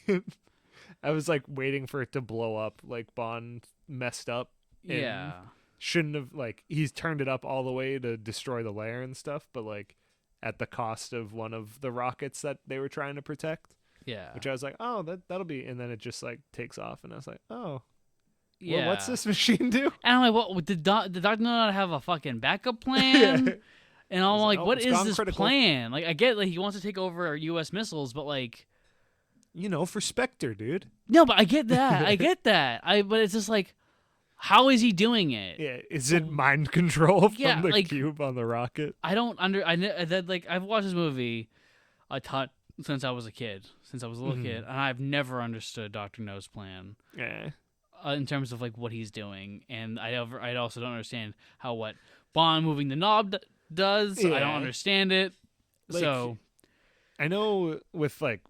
I was like waiting for it to blow up, like Bond messed up. And yeah. Shouldn't have, like, he's turned it up all the way to destroy the lair and stuff, but like at the cost of one of the rockets that they were trying to protect. Yeah. Which I was like, oh, that'll be, and then it just like takes off and I was like, oh. Yeah. Well, what's this machine do? And I'm like, what did Dr. not have a fucking backup plan? Yeah. And I'm like, what is this plan? Like, I get like he wants to take over U.S. missiles, but like, for Spectre, dude. No, but I get that. But it's just like, how is he doing it? Yeah, is it mind control from the cube on the rocket? I've watched this movie a ton since I was a little kid, and I've never understood Dr. No's plan. Yeah. In terms of like what he's doing, and I also don't understand how what Bond moving the knob does. Yeah. I don't understand it. Like, so I know with like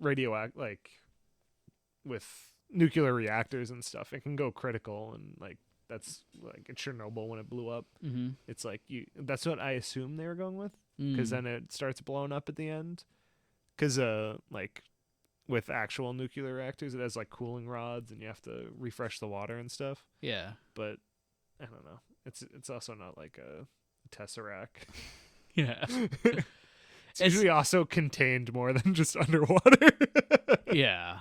with nuclear reactors and stuff, it can go critical, and like that's like at Chernobyl when it blew up. Mm-hmm. It's like that's what I assume they were going with, because then it starts blowing up at the end. Because like with actual nuclear reactors, it has like cooling rods, and you have to refresh the water and stuff. Yeah, but I don't know. It's also not like a Tesseract. Yeah, it's usually also contained more than just underwater. Yeah.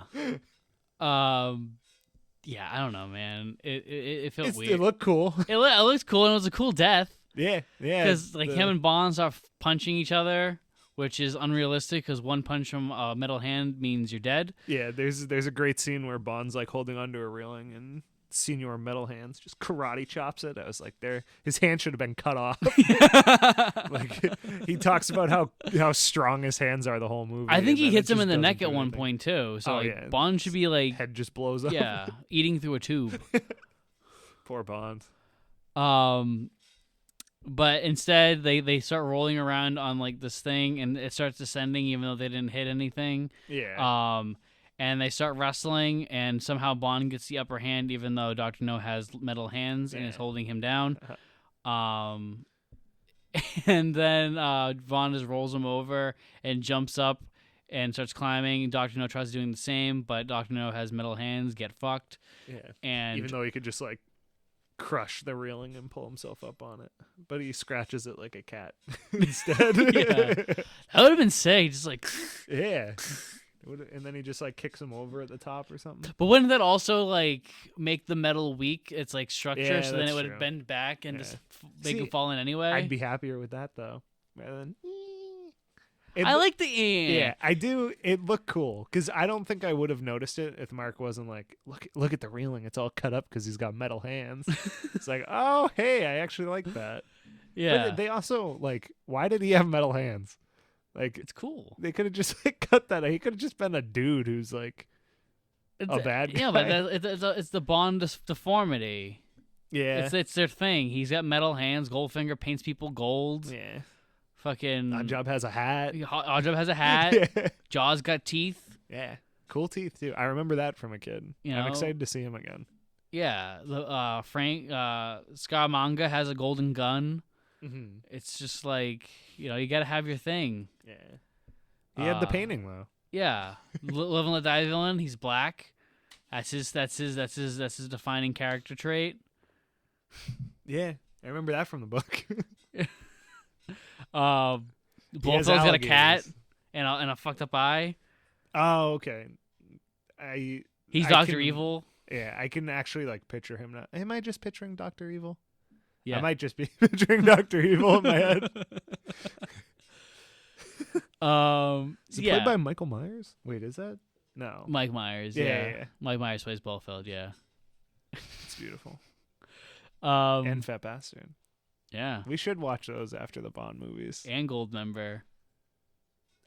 Yeah, I don't know, man. It felt weird. It looked cool. It looks cool, and it was a cool death. Yeah. Because like him and Bond start punching each other, which is unrealistic because one punch from a metal hand means you're dead. Yeah, there's a great scene where Bond's like holding onto a railing and Senior Metal Hands just karate chops it. I was like, his hand should have been cut off. Like he talks about how strong his hands are the whole movie. I think he hits him in the neck at one point too. So Bond should be like head just blows up. Yeah, eating through a tube. Poor Bond. But instead, they start rolling around on like this thing, and it starts descending, even though they didn't hit anything. Yeah. And they start wrestling, and somehow Bond gets the upper hand, even though Dr. No has metal hands and is holding him down. And then Bond just rolls him over and jumps up and starts climbing. Dr. No tries doing the same, but Dr. No has metal hands. Get fucked. Yeah. And even though he could just like crush the railing and pull himself up on it, but he scratches it like a cat instead. Yeah. That would have been sick. Just like, yeah. And then he just like kicks him over at the top or something. but wouldn't that also like make the metal weak? It's like structure, Yeah, so then it that's would true. bend back and just make See, him fall in anyway. I'd be happier with that though, rather than. I like the Yeah, I do. It looked cool because I don't think I would have noticed it if Mark wasn't like, look at the railing. It's all cut up because he's got metal hands. It's like, oh, hey, I actually like that. Yeah, But they also like, why did he have metal hands? Like, it's cool. they could have just like cut that. He could have just been a dude who's like a bad guy. Yeah, but it's the Bond deformity. Yeah, It's their thing. He's got metal hands. Goldfinger paints people gold. yeah. Fucking Oddjob has a hat. Oddjob has a hat. Yeah. Jaws got teeth. Yeah, cool teeth too. I remember that from a kid. You I'm know? excited to see him again. Yeah, the Frank Scaramanga has a golden gun. Mm-hmm. It's just like, you know, you got to have your thing. Yeah, he had the painting though. Yeah, Live and Let Die villain. He's black. That's his defining character trait. Yeah, I remember that from the book. Blofeld's got a cat and a fucked up eye. Oh, okay. He's I Dr. can- Evil. Yeah, I can actually like picture him now. Am I just picturing Dr. Evil? Yeah. I might just be picturing Dr. Evil in my head. Is it played by Michael Myers? Wait, is that? No. Mike Myers. Yeah. Mike Myers plays Blofeld. Yeah. It's beautiful. And And Fat Bastard. yeah, We should watch those after the Bond movies. and Goldmember.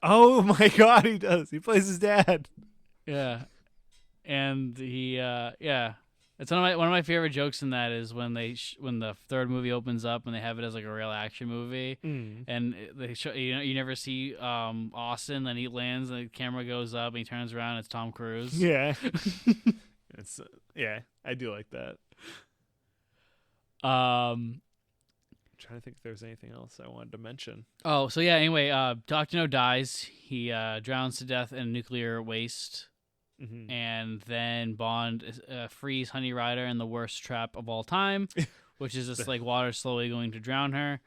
Oh my god, he does. He plays his dad. Yeah, and he yeah. It's one of my favorite jokes in that is when when the third movie opens up and they have it as like a real action movie, and they show you never see Austin, then he lands and the camera goes up and he turns around, it's Tom Cruise. Yeah. It's yeah, I do like that. I'm trying to think if there's anything else I wanted to mention. Oh, so yeah, anyway, Dr. No dies. He drowns to death in nuclear waste. Mm-hmm. And then Bond frees Honey Rider in the worst trap of all time, which is just like water slowly going to drown her.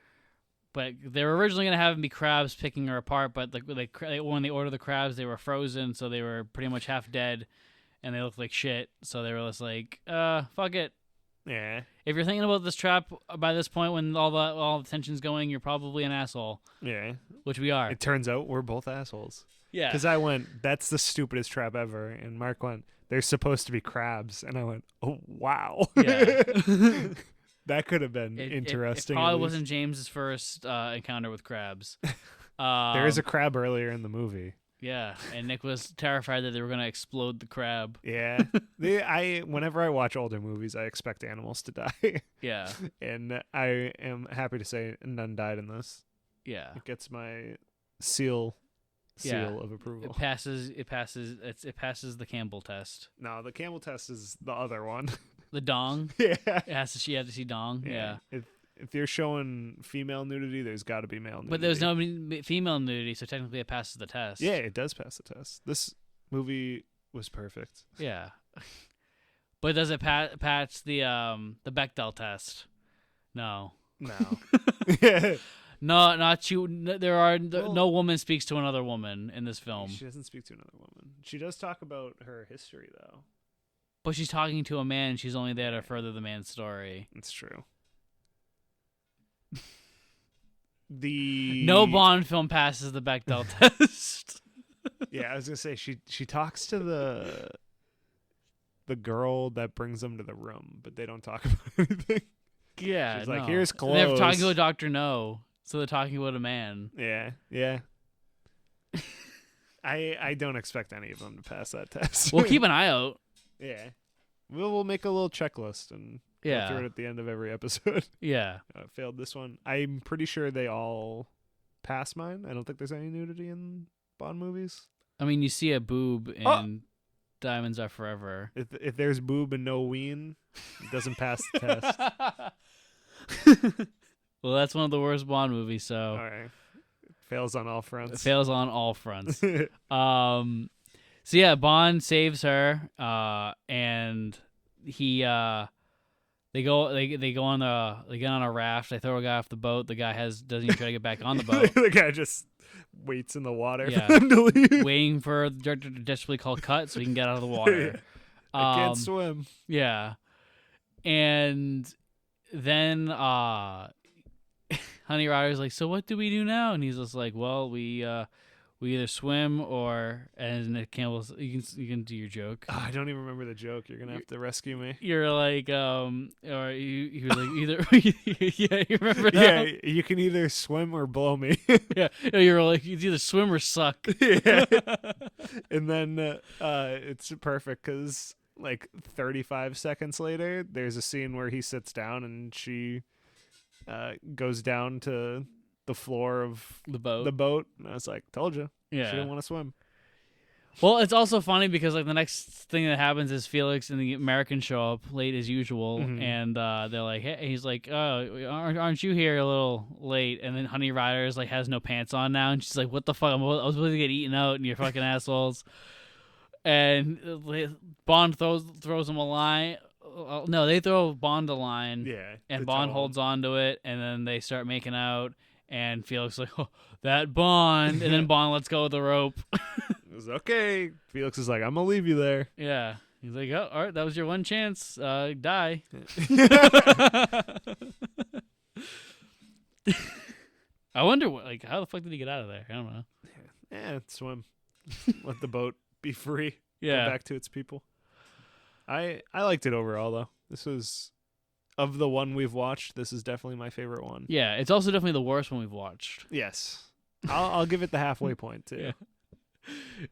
But they were originally going to have him be crabs picking her apart, but when they ordered the crabs, they were frozen, so they were pretty much half dead, and they looked like shit. So they were just like, fuck it. Yeah. If you're thinking about this trap by this point when all the tension's going, you're probably an asshole. Yeah. Which we are. It turns out we're both assholes. Yeah. Because I went, that's the stupidest trap ever. And Mark went, they're supposed to be crabs. And I went, oh, wow. Yeah. That could have been interesting. It probably wasn't James's first encounter with crabs. There is a crab earlier in the movie. Yeah, and Nick was terrified that they were going to explode the crab. Yeah. Whenever I watch older movies, I expect animals to die. Yeah. And I am happy to say none died in this. Yeah. It gets my seal of approval. It passes the Campbell test. No, the Campbell test is the other one. The dong? Yeah. She had to see dong. Yeah. If you're showing female nudity, there's got to be male nudity. But there's no female nudity, so technically it passes the test. Yeah, it does pass the test. This movie was perfect. Yeah. But does it pass the Bechdel test? No. No. No, not you. No woman speaks to another woman in this film. She doesn't speak to another woman. She does talk about her history, though. But she's talking to a man. She's only there to further the man's story. It's true. The No Bond film passes the Bechdel test. Yeah, I was gonna say she talks to the girl that brings them to the room, but they don't talk about anything. Yeah, she's like, here's clothes. They're talking to a Dr. No, so they're talking about a man. Yeah. I don't expect any of them to pass that test. We'll keep an eye out. Yeah, we'll make a little checklist and go through it at the end of every episode. Yeah, failed this one. I'm pretty sure they all pass mine. I don't think there's any nudity in Bond movies. I mean, you see a boob in Diamonds Are Forever. If there's boob and no ween, it doesn't pass the test. Well, that's one of the worst Bond movies, so all right. Fails on all fronts. It fails on all fronts. So yeah, Bond saves her, and he They go on they get on a raft. They throw a guy off the boat. The guy doesn't even try to get back on the boat. The guy just waits in the water Yeah. for them to leave. Waiting for the director to desperately call cut so he can get out of the water. I can't swim. Yeah. And then Honey Ryder's like, so what do we do now? And he's just like, well, we either swim or, and Campbell's, you can do your joke. Oh, I don't even remember the joke. You're gonna have to rescue me. You're like, or he was like, either, yeah, you remember that? Yeah, you can either swim or blow me. Yeah, you're like, you either swim or suck. Yeah. And then it's perfect because like 35 seconds later, there's a scene where he sits down and she goes down to the floor of the boat. And I was like, told you. Yeah. She didn't want to swim. Well, it's also funny because like the next thing that happens is Felix and the Americans show up late as usual, and they're like, "Hey," he's like, "Oh, aren't you here a little late?" And then Honey Ryder's like has no pants on now, and she's like, "What the fuck? I was supposed to get eaten out, and you're fucking assholes." And Bond throws him a line. No, they throw Bond a line. Yeah, and Bond holds on to it, and then they start making out. And Felix is like, oh, that Bond, and then Bond lets go of the rope. It was okay. Felix is like, I'm gonna leave you there. Yeah, he's like, oh, all right, that was your one chance. Die. I wonder, like, how the fuck did he get out of there? I don't know. Yeah, swim. Let the boat be free. Yeah, go back to its people. I liked it overall though. This was, of the one we've watched, this is definitely my favorite one. Yeah, it's also definitely the worst one we've watched. Yes, I'll give it the halfway point too. Yeah.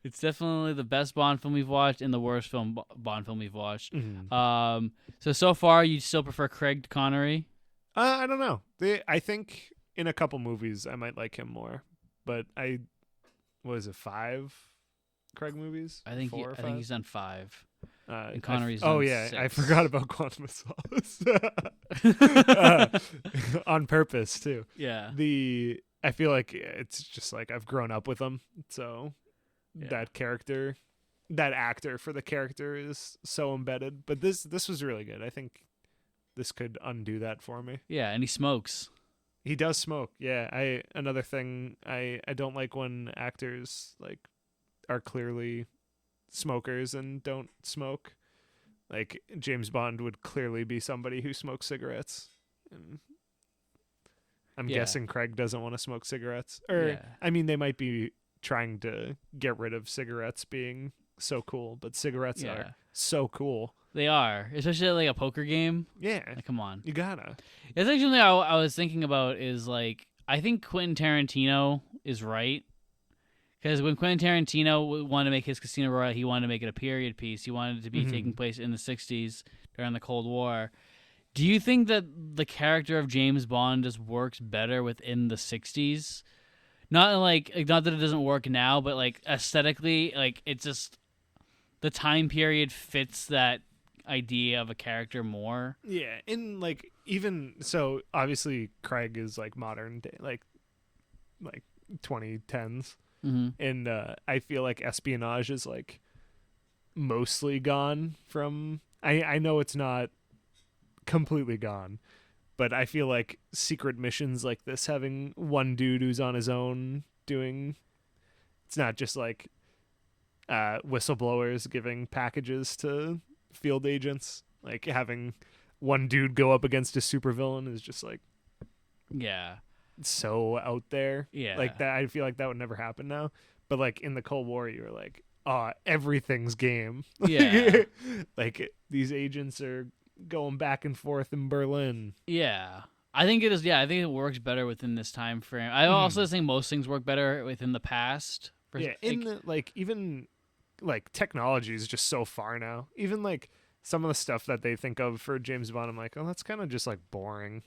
It's definitely the best Bond film we've watched and the worst Bond film we've watched. Mm-hmm. So far, you still prefer Craig to Connery? I don't know. I think in a couple movies I might like him more, but what is it, 5 Craig movies? I think 4 or 5? I think he's done 5. And Connery's done yeah, 6. I forgot about Quantum of Solace. On purpose too. Yeah. I feel like it's just like I've grown up with him, so that actor for the character is so embedded. But this was really good. I think this could undo that for me. Yeah, and he smokes. He does smoke. Yeah, another thing I don't like when actors like are clearly smokers and don't smoke. Like James Bond would clearly be somebody who smokes cigarettes. And I'm guessing Craig doesn't want to smoke cigarettes. Or I mean, they might be trying to get rid of cigarettes being so cool, but cigarettes are so cool. They are, especially like a poker game. Yeah, like, come on, you gotta. It's actually something I was thinking about. Is like I think Quentin Tarantino is right. Because when Quentin Tarantino wanted to make his Casino Royale, he wanted to make it a period piece. He wanted it to be taking place in the 60s during the Cold War. Do you think that the character of James Bond just works better within the 60s? Not that it doesn't work now, but like aesthetically, like it's just the time period fits that idea of a character more. Yeah, and like even so, obviously Craig is like modern day, like 2010s. And I feel like espionage is like mostly gone from. I know it's not completely gone, but I feel like secret missions like this, having one dude who's on his own doing, it's not just like whistleblowers giving packages to field agents. Like having one dude go up against a supervillain is just like, so out there. Like that, I feel like that would never happen now. But like in the Cold War, you were like, everything's game. Like these agents are going back and forth in Berlin. I think it is. I think it works better within this time frame. I also think most things work better within the past. Even like technology is just so far now. Even like some of the stuff that they think of for James Bond, I'm like, oh, that's kind of just like boring.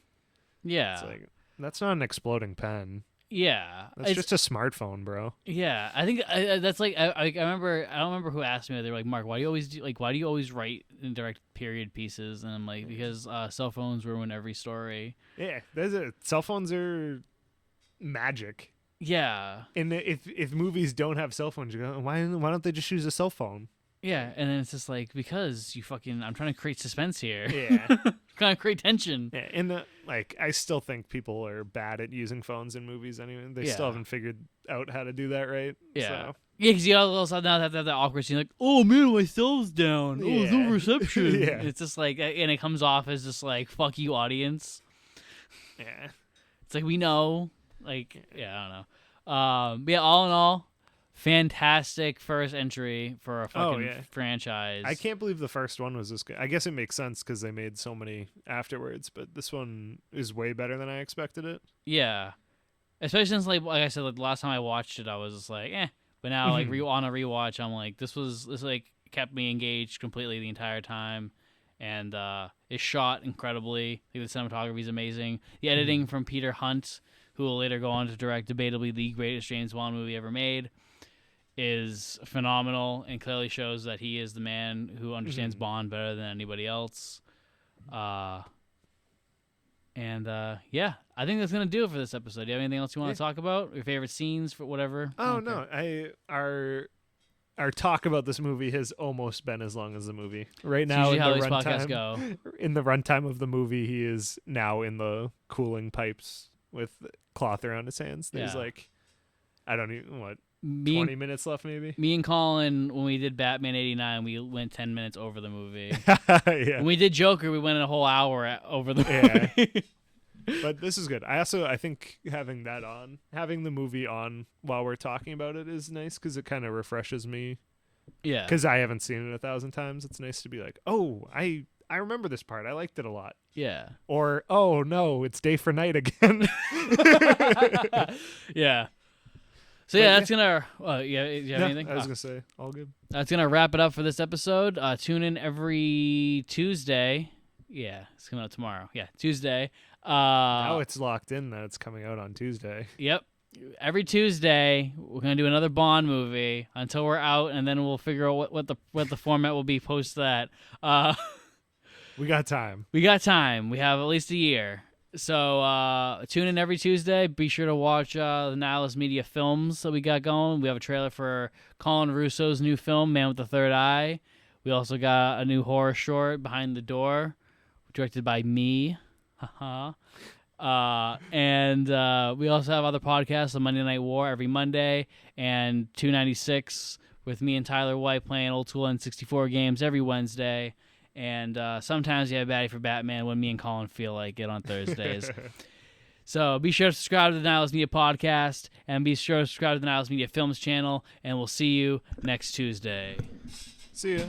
It's like, that's not an exploding pen. That's just a smartphone, bro. I think that's like I remember. I don't remember who asked me. They were like, Mark, why do you always write and direct period pieces? And I'm like, because cell phones ruin every story. Yeah, cell phones are magic. Yeah, and if movies don't have cell phones, you go, why don't they just use a cell phone? Yeah, and then it's just like, because I'm trying to create suspense here. Yeah. Trying to create tension. Yeah, and I still think people are bad at using phones in movies anyway. They still haven't figured out how to do that right. Yeah. So. Yeah, because you also now have to have that awkward scene, like, oh man, my cell's down. Oh, there's no reception. Yeah. It's just like, and it comes off as just like, fuck you, audience. Yeah. It's like, we know. Like, yeah, I don't know. But yeah, all in all, fantastic first entry for a fucking franchise. I can't believe the first one was this good. I guess it makes sense because they made so many afterwards, but this one is way better than I expected it. Yeah. Especially since, like I said, like the last time I watched it, I was just like, eh. But now, like, on a rewatch, I'm like, this kept me engaged completely the entire time. And it's shot incredibly. I think the cinematography is amazing. The editing from Peter Hunt, who will later go on to direct debatably the greatest James Bond movie ever made, is phenomenal and clearly shows that he is the man who understands Bond better than anybody else. Yeah, I think that's gonna do it for this episode. Do you have anything else you want to talk about? Your favorite scenes for whatever? Oh no, our talk about this movie has almost been as long as the movie. Right now, how these podcasts go. In the runtime of the movie, he is now in the cooling pipes with cloth around his hands. There's I don't even 20 minutes left, maybe. Me and Colin, when we did Batman '89, we went 10 minutes over the movie. Yeah. When we did Joker, we went a whole hour over the movie. But this is good. I think having the movie on while we're talking about it is nice because it kind of refreshes me. Yeah. Because I haven't seen it 1,000 times. It's nice to be like, oh, I remember this part. I liked it a lot. Yeah. Or, oh no, it's day for night again. Yeah. So that's gonna. You have anything? I was gonna say all good. That's gonna wrap it up for this episode. Tune in every Tuesday. Yeah, it's coming out tomorrow. Yeah, Tuesday. Now it's locked in that it's coming out on Tuesday. Yep. Every Tuesday we're gonna do another Bond movie until we're out, and then we'll figure out what the format will be post that. We got time. We got time. We have at least a year. So tune in every Tuesday. Be sure to watch the Nihilist Media films that we got going. We have a trailer for Colin Russo's new film, Man with the Third Eye. We also got a new horror short, Behind the Door, directed by me. And we also have other podcasts on Monday Night War every Monday, and 296 with me and Tyler White playing old school N64 games every Wednesday. And sometimes you have Batty for Batman when me and Colin feel like it on Thursdays. So be sure to subscribe to the Nihilist Media Podcast, and be sure to subscribe to the Nihilist Media Films channel, and we'll see you next Tuesday. See ya.